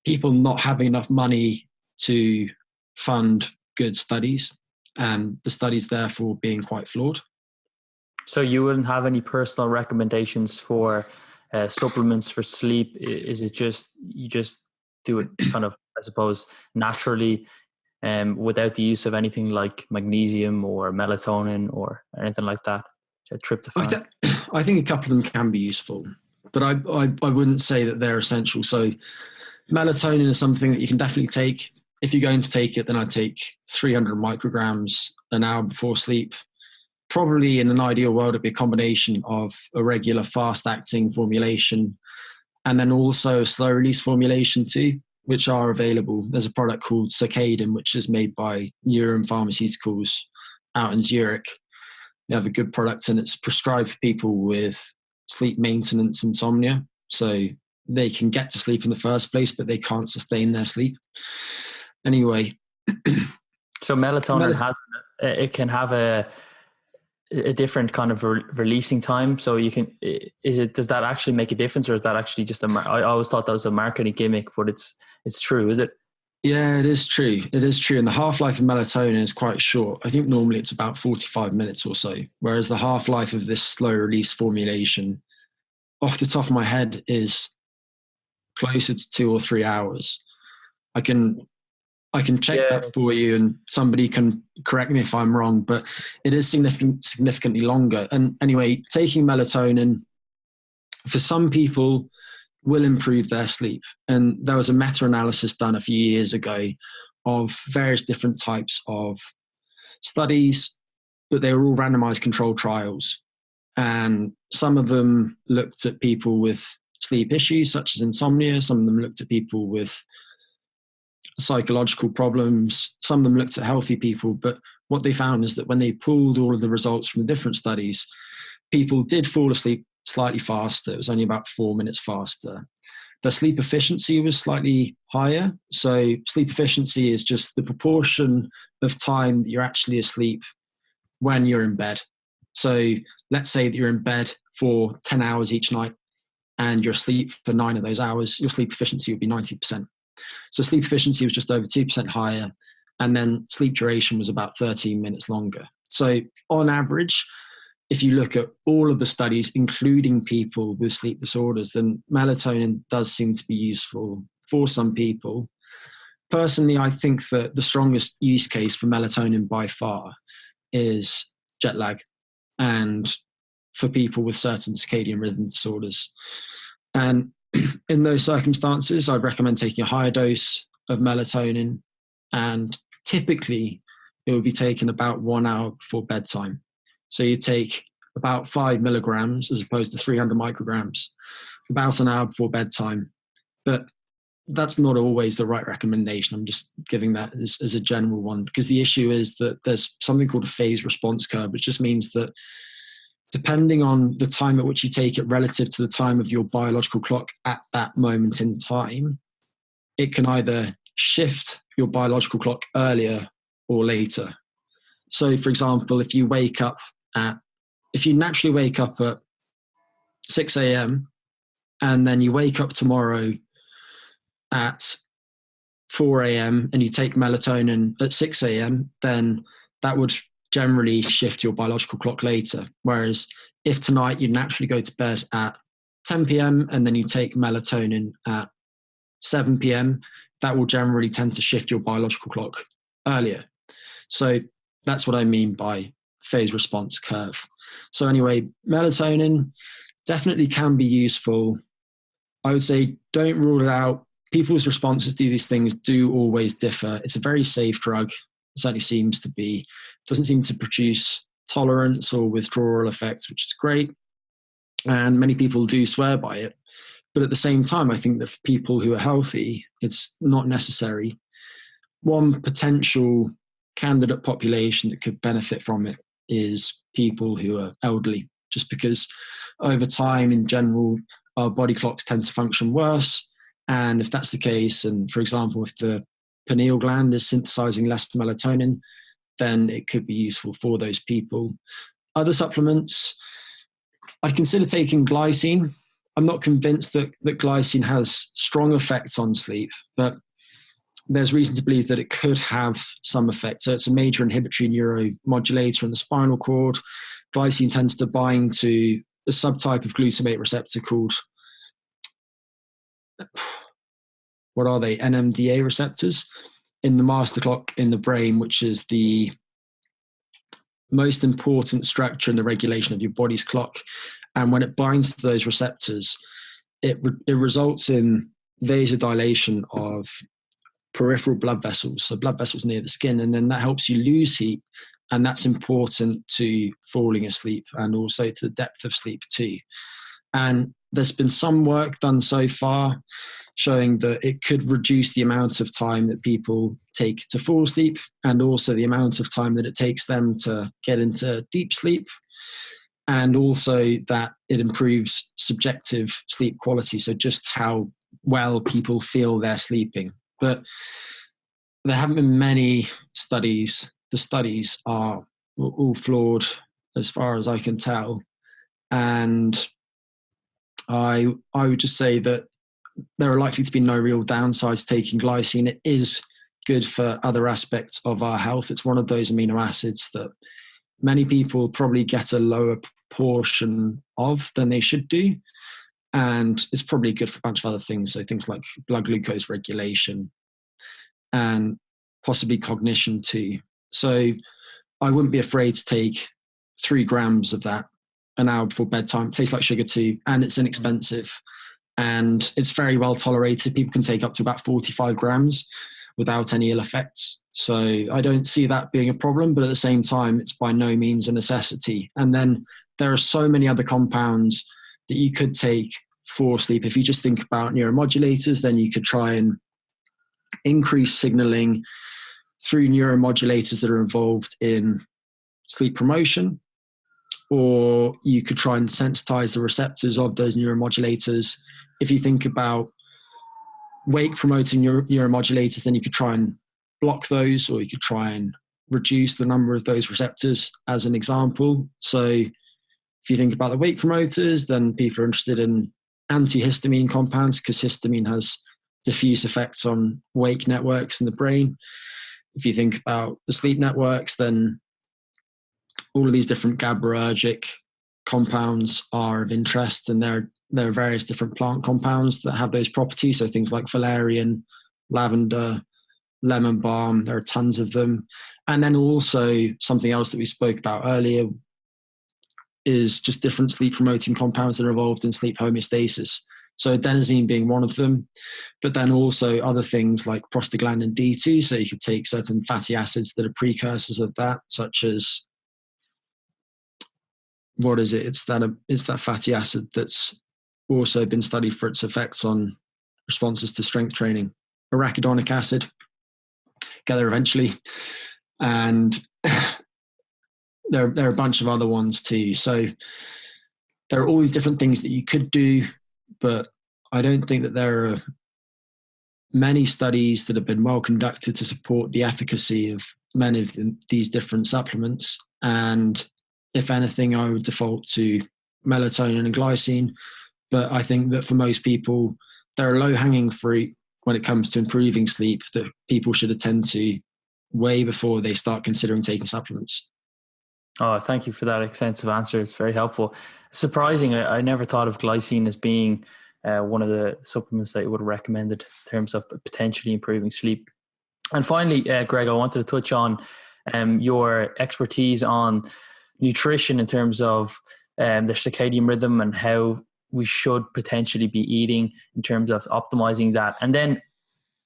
people not having enough money to fund good studies, and the studies therefore being quite flawed. So you wouldn't have any personal recommendations for supplements for sleep? Is it just, you just do it kind of, I suppose, naturally, without the use of anything like magnesium or melatonin or anything like that? Tryptophan. I think a couple of them can be useful, but I wouldn't say that they're essential. So melatonin is something that you can definitely take. If you're going to take it, then I'd take 300 micrograms an hour before sleep. Probably in an ideal world, it'd be a combination of a regular fast-acting formulation and then also a slow-release formulation too, which are available. There's a product called Circadian, which is made by Neuron Pharmaceuticals out in Zurich. They have a good product, and it's prescribed for people with sleep maintenance insomnia. So they can get to sleep in the first place, but they can't sustain their sleep. Anyway. So melatonin it can have a different kind of releasing time. So you can, does that actually make a difference, or is that actually just I always thought that was a marketing gimmick, but it's true, is it? Yeah, it is true. It is true. And the half-life of melatonin is quite short. I think normally it's about 45 minutes or so, whereas the half-life of this slow release formulation, off the top of my head, is closer to 2 or 3 hours. I can check that for you, and somebody can correct me if I'm wrong, but it is significantly longer. And anyway, taking melatonin for some people will improve their sleep. And there was a meta-analysis done a few years ago of various different types of studies, but they were all randomized controlled trials. And some of them looked at people with sleep issues such as insomnia. Some of them looked at people with psychological problems. Some of them looked at healthy people. But what they found is that when they pulled all of the results from the different studies, people did fall asleep slightly faster. It was only about 4 minutes faster. Their sleep efficiency was slightly higher. So sleep efficiency is just the proportion of time that you're actually asleep when you're in bed. So let's say that you're in bed for 10 hours each night and you're asleep for 9 of those hours, your sleep efficiency would be 90%. So sleep efficiency was just over 2% higher, and then sleep duration was about 13 minutes longer. So on average, if you look at all of the studies, including people with sleep disorders, then melatonin does seem to be useful for some people. Personally, I think that the strongest use case for melatonin by far is jet lag, and for people with certain circadian rhythm disorders. And in those circumstances, I'd recommend taking a higher dose of melatonin, and typically it would be taken about 1 hour before bedtime. So you take about 5 milligrams as opposed to 300 micrograms, about an hour before bedtime. But that's not always the right recommendation. I'm just giving that as a general one, because the issue is that there's something called a phase response curve, which just means that depending on the time at which you take it relative to the time of your biological clock at that moment in time, it can either shift your biological clock earlier or later. So, for example, if you naturally wake up at 6 a.m. and then you wake up tomorrow at 4 a.m. and you take melatonin at 6 a.m., then that would generally shift your biological clock later. Whereas if tonight you naturally go to bed at 10 p.m. and then you take melatonin at 7 p.m., that will generally tend to shift your biological clock earlier. So that's what I mean by phase response curve. So anyway, melatonin definitely can be useful. I would say don't rule it out. People's responses to these things do always differ. It's a very safe drug. It certainly seems to be. It doesn't seem to produce tolerance or withdrawal effects, which is great. And many people do swear by it. But at the same time, I think that for people who are healthy, it's not necessary. One potential candidate population that could benefit from it is people who are elderly, just because over time, in general, our body clocks tend to function worse. And if that's the case, and for example, if the pineal gland is synthesizing less melatonin, then it could be useful for those people. Other supplements, I'd consider taking glycine. I'm not convinced that glycine has strong effects on sleep, but there's reason to believe that it could have some effect. So it's a major inhibitory neuromodulator in the spinal cord. Glycine tends to bind to a subtype of glutamate receptor called, what are they? NMDA receptors in the master clock in the brain, which is the most important structure in the regulation of your body's clock. And when it binds to those receptors, it results in vasodilation of peripheral blood vessels, so blood vessels near the skin, and then that helps you lose heat, and that's important to falling asleep and also to the depth of sleep too. And there's been some work done so far showing that it could reduce the amount of time that people take to fall asleep and also the amount of time that it takes them to get into deep sleep. and also that it improves subjective sleep quality, so just how well people feel they're sleeping. But there haven't been many studies. The studies are all flawed as far as I can tell. And I would just say that there are likely to be no real downsides taking glycine. It is good for other aspects of our health. It's one of those amino acids that many people probably get a lower portion of than they should do. And it's probably good for a bunch of other things. So things like blood glucose regulation and possibly cognition too. So I wouldn't be afraid to take 3 grams of that an hour before bedtime. It tastes like sugar too, and it's inexpensive and it's very well tolerated. People can take up to about 45 grams without any ill effects. So I don't see that being a problem, but at the same time, it's by no means a necessity. And then there are so many other compounds that you could take for sleep. If you just think about neuromodulators, then you could try and increase signaling through neuromodulators that are involved in sleep promotion, or you could try and sensitize the receptors of those neuromodulators. If you think about wake promoting neuromodulators, then you could try and block those, or you could try and reduce the number of those receptors as an example. So if you think about the wake promoters, then people are interested in antihistamine compounds because histamine has diffuse effects on wake networks in the brain. If you think about the sleep networks, then all of these different GABAergic compounds are of interest, and there are various different plant compounds that have those properties. So things like valerian, lavender, lemon balm, there are tons of them. And then also something else that we spoke about earlier is just different sleep promoting compounds that are involved in sleep homeostasis. So adenosine being one of them, but then also other things like prostaglandin D2. So you could take certain fatty acids that are precursors of that, such as, what is it? It's that fatty acid that's also been studied for its effects on responses to strength training. Arachidonic acid, get there eventually. And there are a bunch of other ones too. So there are all these different things that you could do, but I don't think that there are many studies that have been well conducted to support the efficacy of many of these different supplements. And if anything, I would default to melatonin and glycine. But I think that for most people, there are low-hanging fruit when it comes to improving sleep that people should attend to way before they start considering taking supplements. Oh, thank you for that extensive answer. It's very helpful. Surprising, I never thought of glycine as being one of the supplements that you would have recommended in terms of potentially improving sleep. And finally, Greg, I wanted to touch on your expertise on nutrition in terms of the circadian rhythm and how we should potentially be eating in terms of optimizing that. And then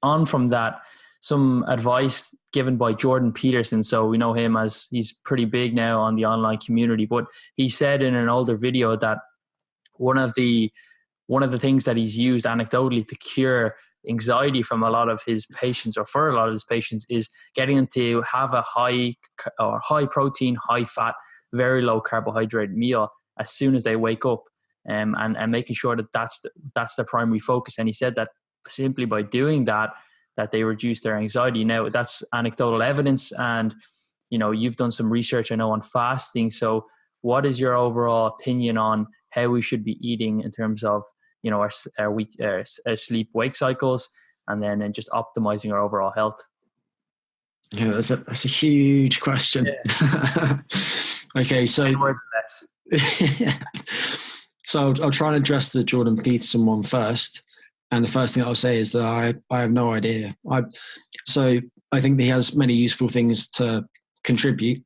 on from that, some advice given by Jordan Peterson. So we know him as he's pretty big now on the online community, but he said in an older video that one of the things that he's used anecdotally to cure anxiety from a lot of his patients, or for a lot of his patients, is getting them to have a high protein, high fat, very low carbohydrate meal as soon as they wake up, and making sure that that's the primary focus. And he said that simply by doing that they reduce their anxiety. Now that's anecdotal evidence, and you've done some research, I know, on fasting. So what is your overall opinion on how we should be eating in terms of our sleep wake cycles, and then just optimizing our overall health? Yeah, that's a huge question. Yeah. Okay, so so I'll try and address the Jordan Peterson one first. And the first thing I'll say is that I have no idea. So I think that he has many useful things to contribute.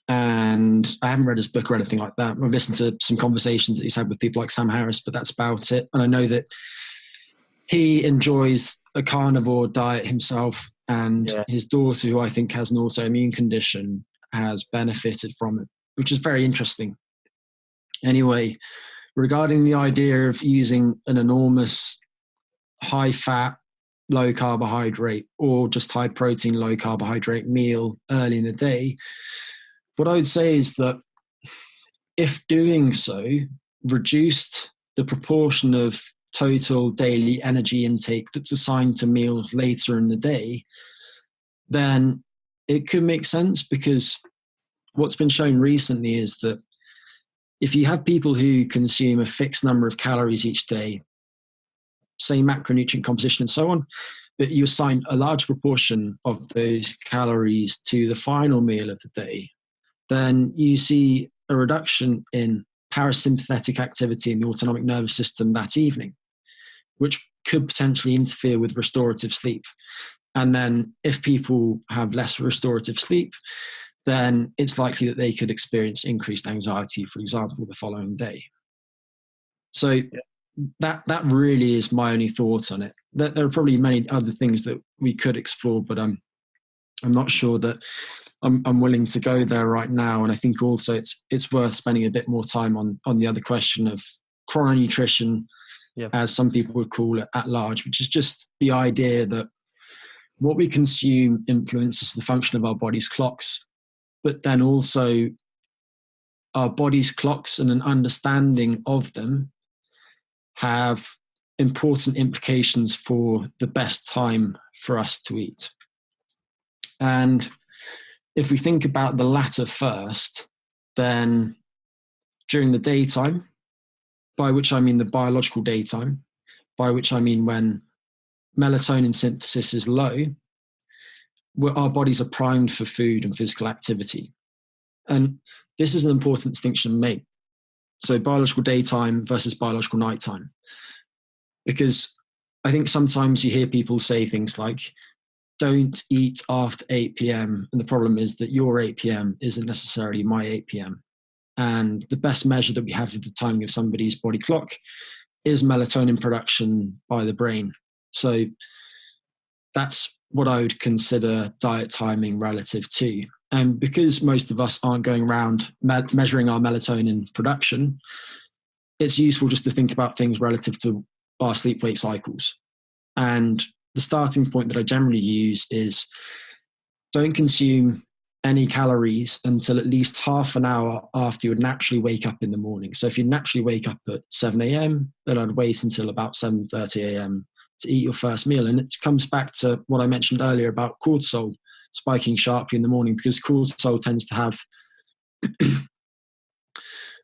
And I haven't read his book or anything like that. I've listened to some conversations that he's had with people like Sam Harris, but that's about it. And I know that he enjoys a carnivore diet himself, and his daughter, who I think has an autoimmune condition, has benefited from it, which is very interesting. Anyway, regarding the idea of using an enormous high fat, low carbohydrate, or just high protein, low carbohydrate meal early in the day, what I would say is that if doing so reduced the proportion of total daily energy intake that's assigned to meals later in the day, then it could make sense, because what's been shown recently is that if you have people who consume a fixed number of calories each day, say macronutrient composition and so on, but you assign a large proportion of those calories to the final meal of the day, then you see a reduction in parasympathetic activity in the autonomic nervous system that evening, which could potentially interfere with restorative sleep. And then if people have less restorative sleep, then it's likely that they could experience increased anxiety, for example, the following day. So that really is my only thought on it. There are probably many other things that we could explore, but I'm not sure that I'm willing to go there right now. And I think also it's worth spending a bit more time on the other question of chrononutrition, as some people would call it at large, which is just the idea that what we consume influences the function of our body's clocks, but then also our body's clocks and an understanding of them have important implications for the best time for us to eat. And if we think about the latter first, then during the daytime, by which I mean the biological daytime, by which I mean when melatonin synthesis is low, our bodies are primed for food and physical activity. And this is an important distinction to make. So biological daytime versus biological nighttime. Because I think sometimes you hear people say things like, don't eat after 8 p.m. And the problem is that your 8 p.m. isn't necessarily my 8 p.m. And the best measure that we have of the timing of somebody's body clock is melatonin production by the brain. So that's what I would consider diet timing relative to. And because most of us aren't going around measuring our melatonin production, it's useful just to think about things relative to our sleep-wake cycles. And the starting point that I generally use is don't consume any calories until at least half an hour after you would naturally wake up in the morning. So if you naturally wake up at 7 a.m., then I'd wait until about 7:30 a.m. to eat your first meal. And it comes back to what I mentioned earlier about cortisol spiking sharply in the morning, because cortisol tends to have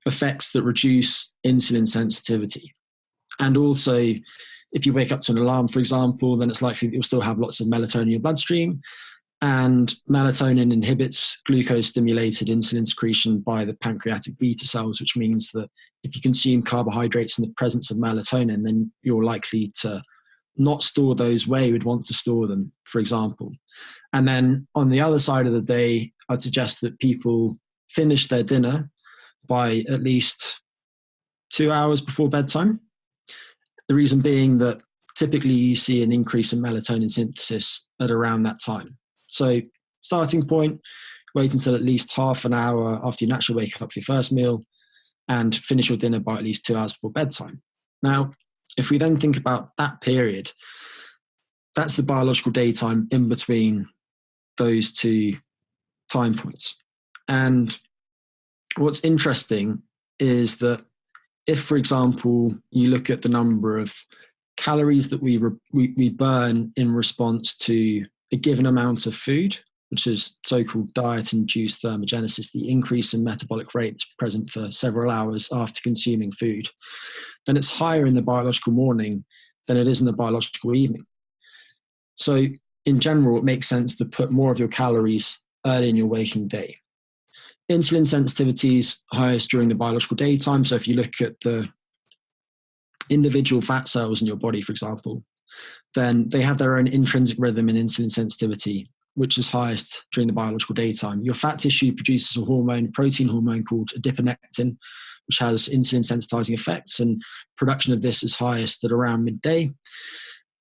effects that reduce insulin sensitivity. And also, if you wake up to an alarm, for example, then it's likely that you'll still have lots of melatonin in your bloodstream. And melatonin inhibits glucose-stimulated insulin secretion by the pancreatic beta cells, which means that if you consume carbohydrates in the presence of melatonin, then you're likely to not store those where you would want to store them, for example. And then on the other side of the day, I'd suggest that people finish their dinner by at least 2 hours before bedtime. The reason being that typically you see an increase in melatonin synthesis at around that time. So starting point, wait until at least half an hour after you naturally wake up for your first meal and finish your dinner by at least 2 hours before bedtime. Now, if we then think about that period, that's the biological daytime in between those two time points. And what's interesting is that if, for example, you look at the number of calories that we burn in response to a given amount of food, which is so-called diet-induced thermogenesis, the increase in metabolic rate that's present for several hours after consuming food, then it's higher in the biological morning than it is in the biological evening. So in general, it makes sense to put more of your calories early in your waking day. Insulin sensitivity is highest during the biological daytime. So if you look at the individual fat cells in your body, for example, then they have their own intrinsic rhythm in insulin sensitivity, which is highest during the biological daytime. Your fat tissue produces a protein hormone called adiponectin, which has insulin sensitizing effects, and production of this is highest at around midday.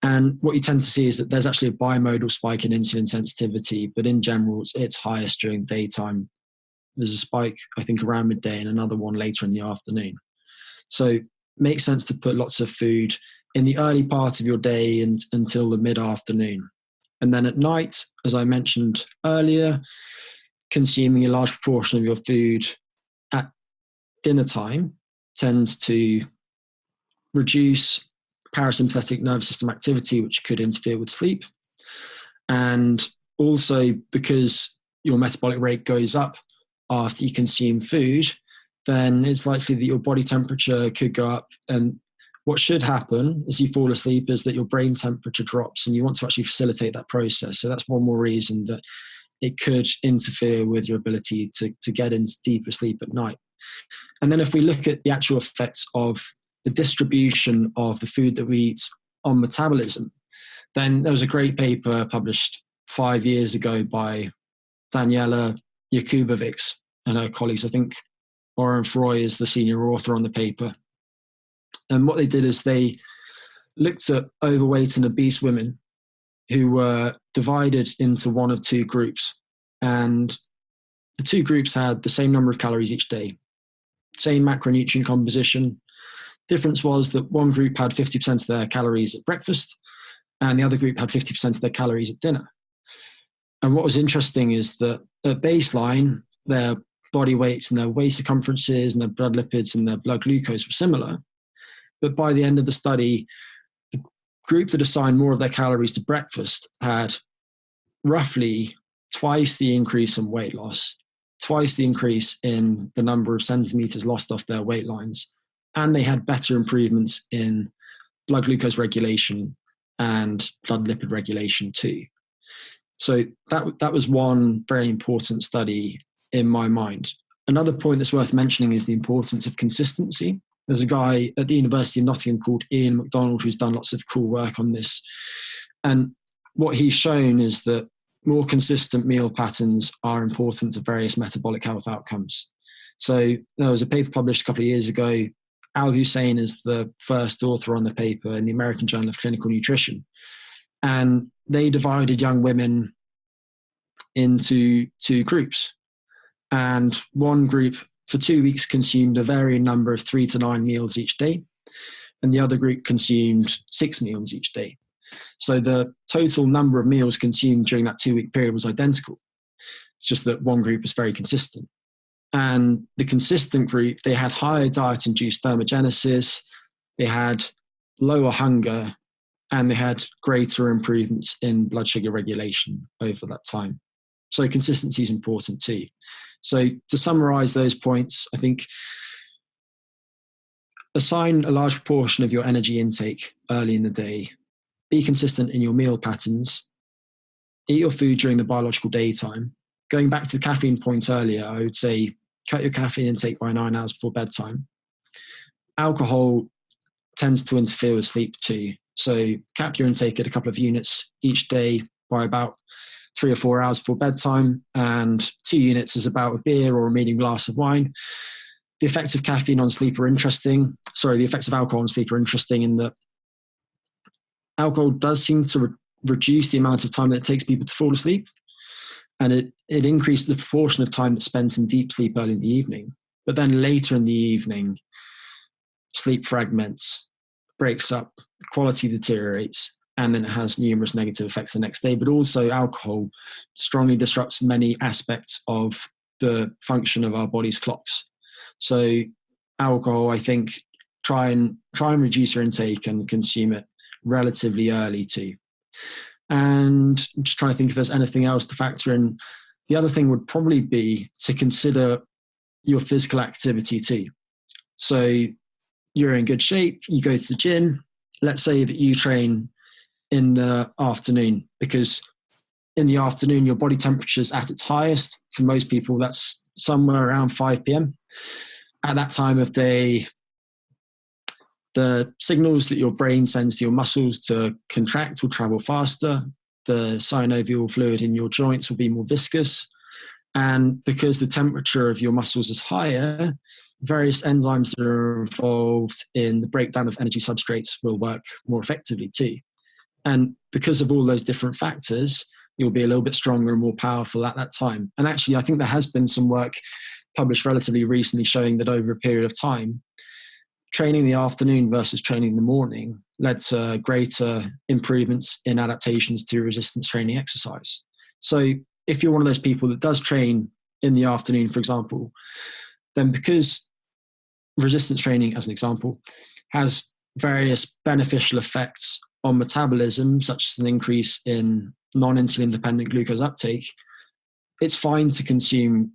And what you tend to see is that there's actually a bimodal spike in insulin sensitivity, but in general, it's highest during the daytime. There's a spike, I think, around midday and another one later in the afternoon. So it makes sense to put lots of food in the early part of your day and until the mid-afternoon. And then at night, as I mentioned earlier, consuming a large proportion of your food at dinner time tends to reduce parasympathetic nervous system activity, which could interfere with sleep. And also because your metabolic rate goes up after you consume food, then it's likely that your body temperature could go up. And what should happen as you fall asleep is that your brain temperature drops, and you want to actually facilitate that process. So that's one more reason that it could interfere with your ability to get into deeper sleep at night. And then if we look at the actual effects of the distribution of the food that we eat on metabolism, then there was a great paper published 5 years ago by Daniela Jakubovics and her colleagues. I think Oren Froy is the senior author on the paper. And what they did is they looked at overweight and obese women who were divided into one of two groups. And the two groups had the same number of calories each day, same macronutrient composition. Difference was that one group had 50% of their calories at breakfast and the other group had 50% of their calories at dinner. And what was interesting is that at baseline, their body weights and their waist circumferences and their blood lipids and their blood glucose were similar. But by the end of the study, the group that assigned more of their calories to breakfast had roughly twice the increase in weight loss, twice the increase in the number of centimeters lost off their weight lines, and they had better improvements in blood glucose regulation and blood lipid regulation too. So that was one very important study in my mind. Another point that's worth mentioning is the importance of consistency. There's a guy at the University of Nottingham called McDonald who's done lots of cool work on this. And what he's shown is that more consistent meal patterns are important to various metabolic health outcomes. So there was a paper published a couple of years ago. Al Hussein is the first author on the paper in the American Journal of Clinical Nutrition. And they divided young women into two groups. And one group for 2 weeks consumed a varying number of 3 to 9 meals each day. And the other group consumed 6 meals each day. So the total number of meals consumed during that 2 week period was identical. It's just that one group was very consistent. And the consistent group, they had higher diet-induced thermogenesis, they had lower hunger, and they had greater improvements in blood sugar regulation over that time. So consistency is important too. So to summarize those points, I think assign a large proportion of your energy intake early in the day, be consistent in your meal patterns, eat your food during the biological daytime. Going back to the caffeine point earlier, I would say cut your caffeine intake by 9 hours before bedtime. Alcohol tends to interfere with sleep too. So cap your intake at a couple of units each day by about 3 or 4 hours before bedtime, and 2 units is about a beer or a medium glass of wine. The effects of caffeine on sleep are interesting. The effects of alcohol on sleep are interesting in that alcohol does seem to reduce the amount of time that it takes people to fall asleep. And it increases the proportion of time that's spent in deep sleep early in the evening. But then later in the evening, sleep fragments, breaks up, quality deteriorates, and then it has numerous negative effects the next day. But also alcohol strongly disrupts many aspects of the function of our body's clocks. So alcohol, I think, try and reduce your intake and consume it relatively early too. And I'm just trying to think if there's anything else to factor in. The other thing would probably be to consider your physical activity too. So you're in good shape, you go to the gym. Let's say that you train in the afternoon, because in the afternoon, your body temperature is at its highest. For most people, that's somewhere around 5 p.m. At that time of day, the signals that your brain sends to your muscles to contract will travel faster. The synovial fluid in your joints will be more viscous. And because the temperature of your muscles is higher, various enzymes that are involved in the breakdown of energy substrates will work more effectively too. And because of all those different factors, you'll be a little bit stronger and more powerful at that time. And actually, I think there has been some work published relatively recently showing that over a period of time, training in the afternoon versus training in the morning led to greater improvements in adaptations to resistance training exercise. So if you're one of those people that does train in the afternoon, for example, then because resistance training, as an example, has various beneficial effects on metabolism, such as an increase in non-insulin dependent glucose uptake, it's fine to consume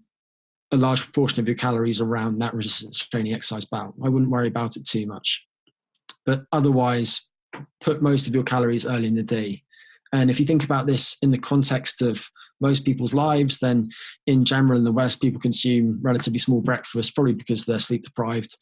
a large proportion of your calories around that resistance training exercise bout. I wouldn't worry about it too much. But otherwise, put most of your calories early in the day. And if you think about this in the context of most people's lives, then in general in the West, people consume relatively small breakfasts, probably because they're sleep deprived.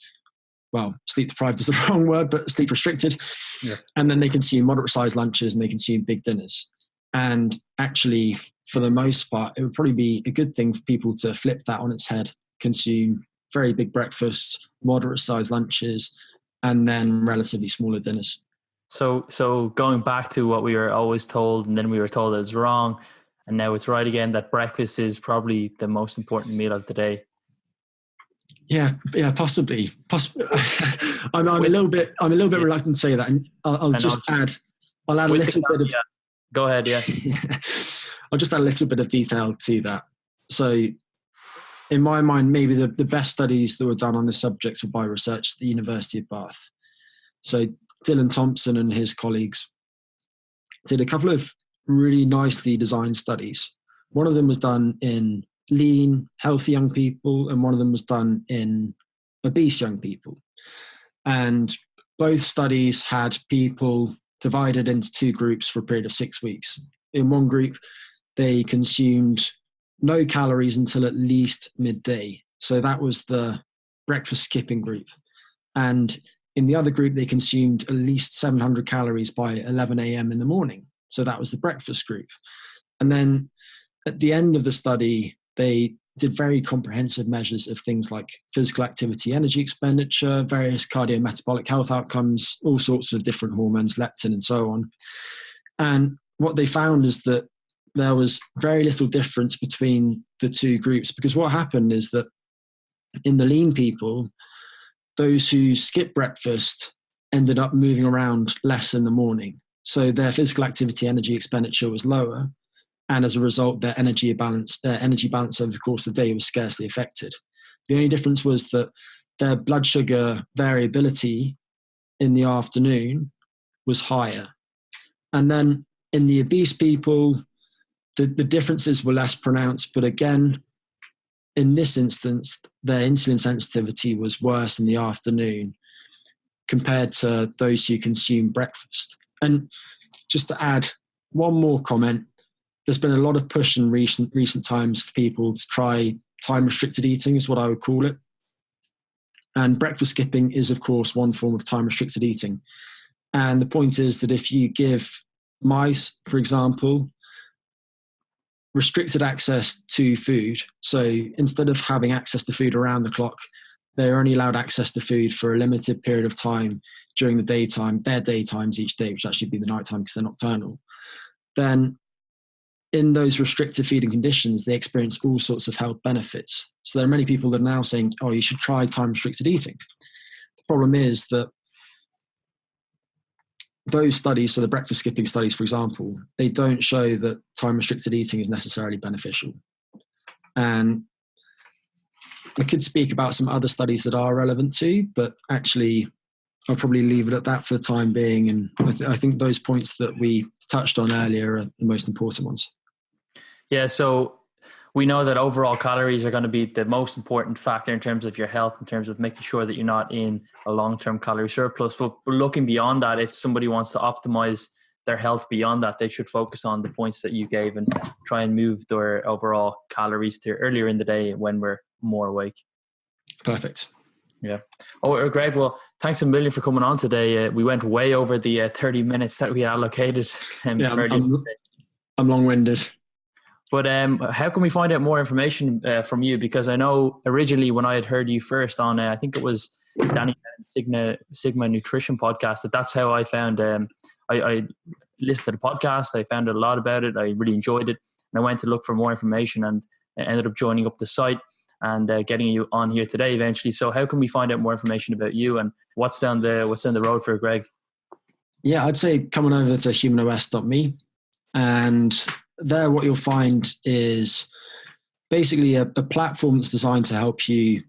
Well, sleep deprived is the wrong word, but sleep restricted. Yeah. And then they consume moderate sized lunches and they consume big dinners. And actually, for the most part, it would probably be a good thing for people to flip that on its head, consume very big breakfasts, moderate sized lunches, and then relatively smaller dinners. So going back to what we were always told, and then we were told it's wrong, and now it's right again, that breakfast is probably the most important meal of the day. Yeah, possibly. I'm a little bit reluctant to say that, and I'll add a little bit of. Yeah. Go ahead. Yeah. I'll just add a little bit of detail to that. So, in my mind, maybe the best studies that were done on this subject were by research at the University of Bath. So, Dylan Thompson and his colleagues did a couple of really nicely designed studies. One of them was done in lean, healthy young people, and one of them was done in obese young people. And both studies had people divided into two groups for a period of 6 weeks. In one group, they consumed no calories until at least midday. So that was the breakfast skipping group. And in the other group, they consumed at least 700 calories by 11 a.m. in the morning. So that was the breakfast group. And then at the end of the study, they did very comprehensive measures of things like physical activity, energy expenditure, various cardiometabolic health outcomes, all sorts of different hormones, leptin and so on. And what they found is that there was very little difference between the two groups, because what happened is that in the lean people, those who skipped breakfast ended up moving around less in the morning. So their physical activity, energy expenditure was lower. And as a result, their energy balance over the course of the day was scarcely affected. The only difference was that their blood sugar variability in the afternoon was higher. And then in the obese people, the differences were less pronounced. But again, in this instance, their insulin sensitivity was worse in the afternoon compared to those who consume breakfast. And just to add one more comment, there's been a lot of push in recent times for people to try time-restricted eating, is what I would call it. And breakfast skipping is, of course, one form of time-restricted eating. And the point is that if you give mice, for example, restricted access to food, so instead of having access to food around the clock, they're only allowed access to food for a limited period of time during the daytime, their daytimes each day, which actually be the nighttime because they're nocturnal, then in those restricted feeding conditions, they experience all sorts of health benefits. So there are many people that are now saying, oh, you should try time-restricted eating. The problem is that those studies, so the breakfast skipping studies, for example, they don't show that time-restricted eating is necessarily beneficial. And I could speak about some other studies that are relevant too, but actually I'll probably leave it at that for the time being. And I think those points that we touched on earlier are the most important ones. Yeah, so we know that overall calories are going to be the most important factor in terms of your health, in terms of making sure that you're not in a long-term calorie surplus. But looking beyond that, if somebody wants to optimize their health beyond that, they should focus on the points that you gave and try and move their overall calories to earlier in the day when we're more awake. Perfect. Yeah. Oh, Greg, well, thanks a million for coming on today. We went way over the 30 minutes that we allocated. I'm long-winded. But how can we find out more information from you? Because I know originally when I had heard you first on, I think it was Danny Sigma Nutrition podcast, that's how I found, I listened to the podcast. I found out a lot about it. I really enjoyed it. And I went to look for more information and ended up joining up the site and getting you on here today eventually. So how can we find out more information about you and what's down the road for Greg? Yeah, I'd say come on over to humanos.me, and there what you'll find is basically a platform that's designed to help you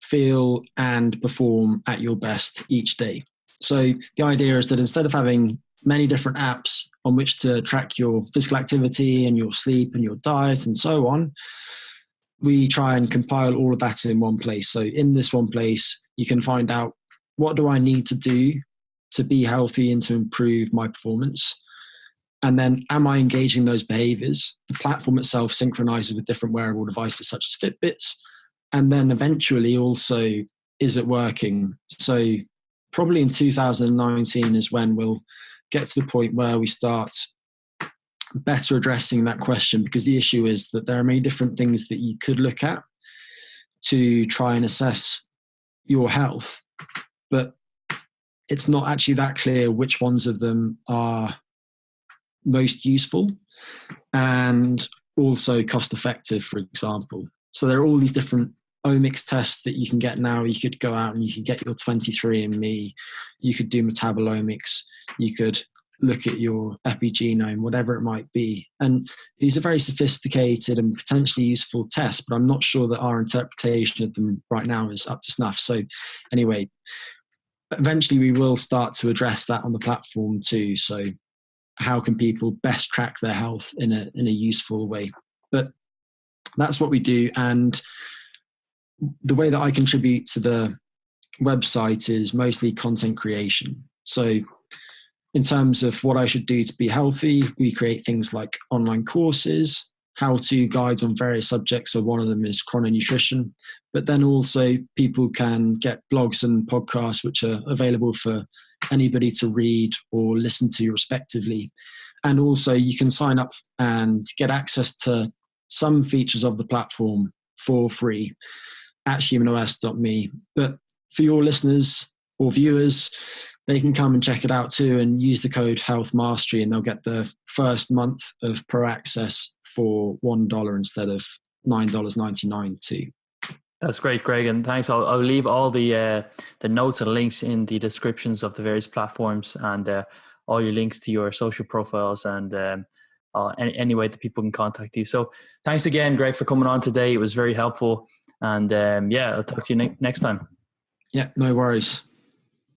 feel and perform at your best each day. So the idea is that instead of having many different apps on which to track your physical activity and your sleep and your diet and so on, we try and compile all of that in one place. So in this one place, you can find out, what do I need to do to be healthy and to improve my performance? And then, am I engaging those behaviors? The platform itself synchronizes with different wearable devices such as Fitbits. And then eventually also, is it working? So probably in 2019 is when we'll get to the point where we start better addressing that question, because the issue is that there are many different things that you could look at to try and assess your health, but it's not actually that clear which ones of them are most useful and also cost effective, for example. So there are all these different omics tests that you can get now. You could go out and you could get your 23andMe, you could do metabolomics, you could look at your epigenome, whatever it might be. And these are very sophisticated and potentially useful tests, but I'm not sure that our interpretation of them right now is up to snuff. So anyway, eventually we will start to address that on the platform too. So how can people best track their health in a useful way? But that's what we do. And the way that I contribute to the website is mostly content creation. So in terms of what I should do to be healthy, we create things like online courses, how-to guides on various subjects. So one of them is chrononutrition, but then also people can get blogs and podcasts which are available for anybody to read or listen to respectively. And also you can sign up and get access to some features of the platform for free at humanos.me. But for your listeners or viewers, they can come and check it out too and use the code HEALTHMASTERY, and they'll get the first month of pro access for $1 instead of $9.99 too. That's great, Greg, and thanks. I'll leave all the notes and links in the descriptions of the various platforms, and all your links to your social profiles, and any way that people can contact you. So thanks again, Greg, for coming on today. It was very helpful, and I'll talk to you next time. Yeah, no worries.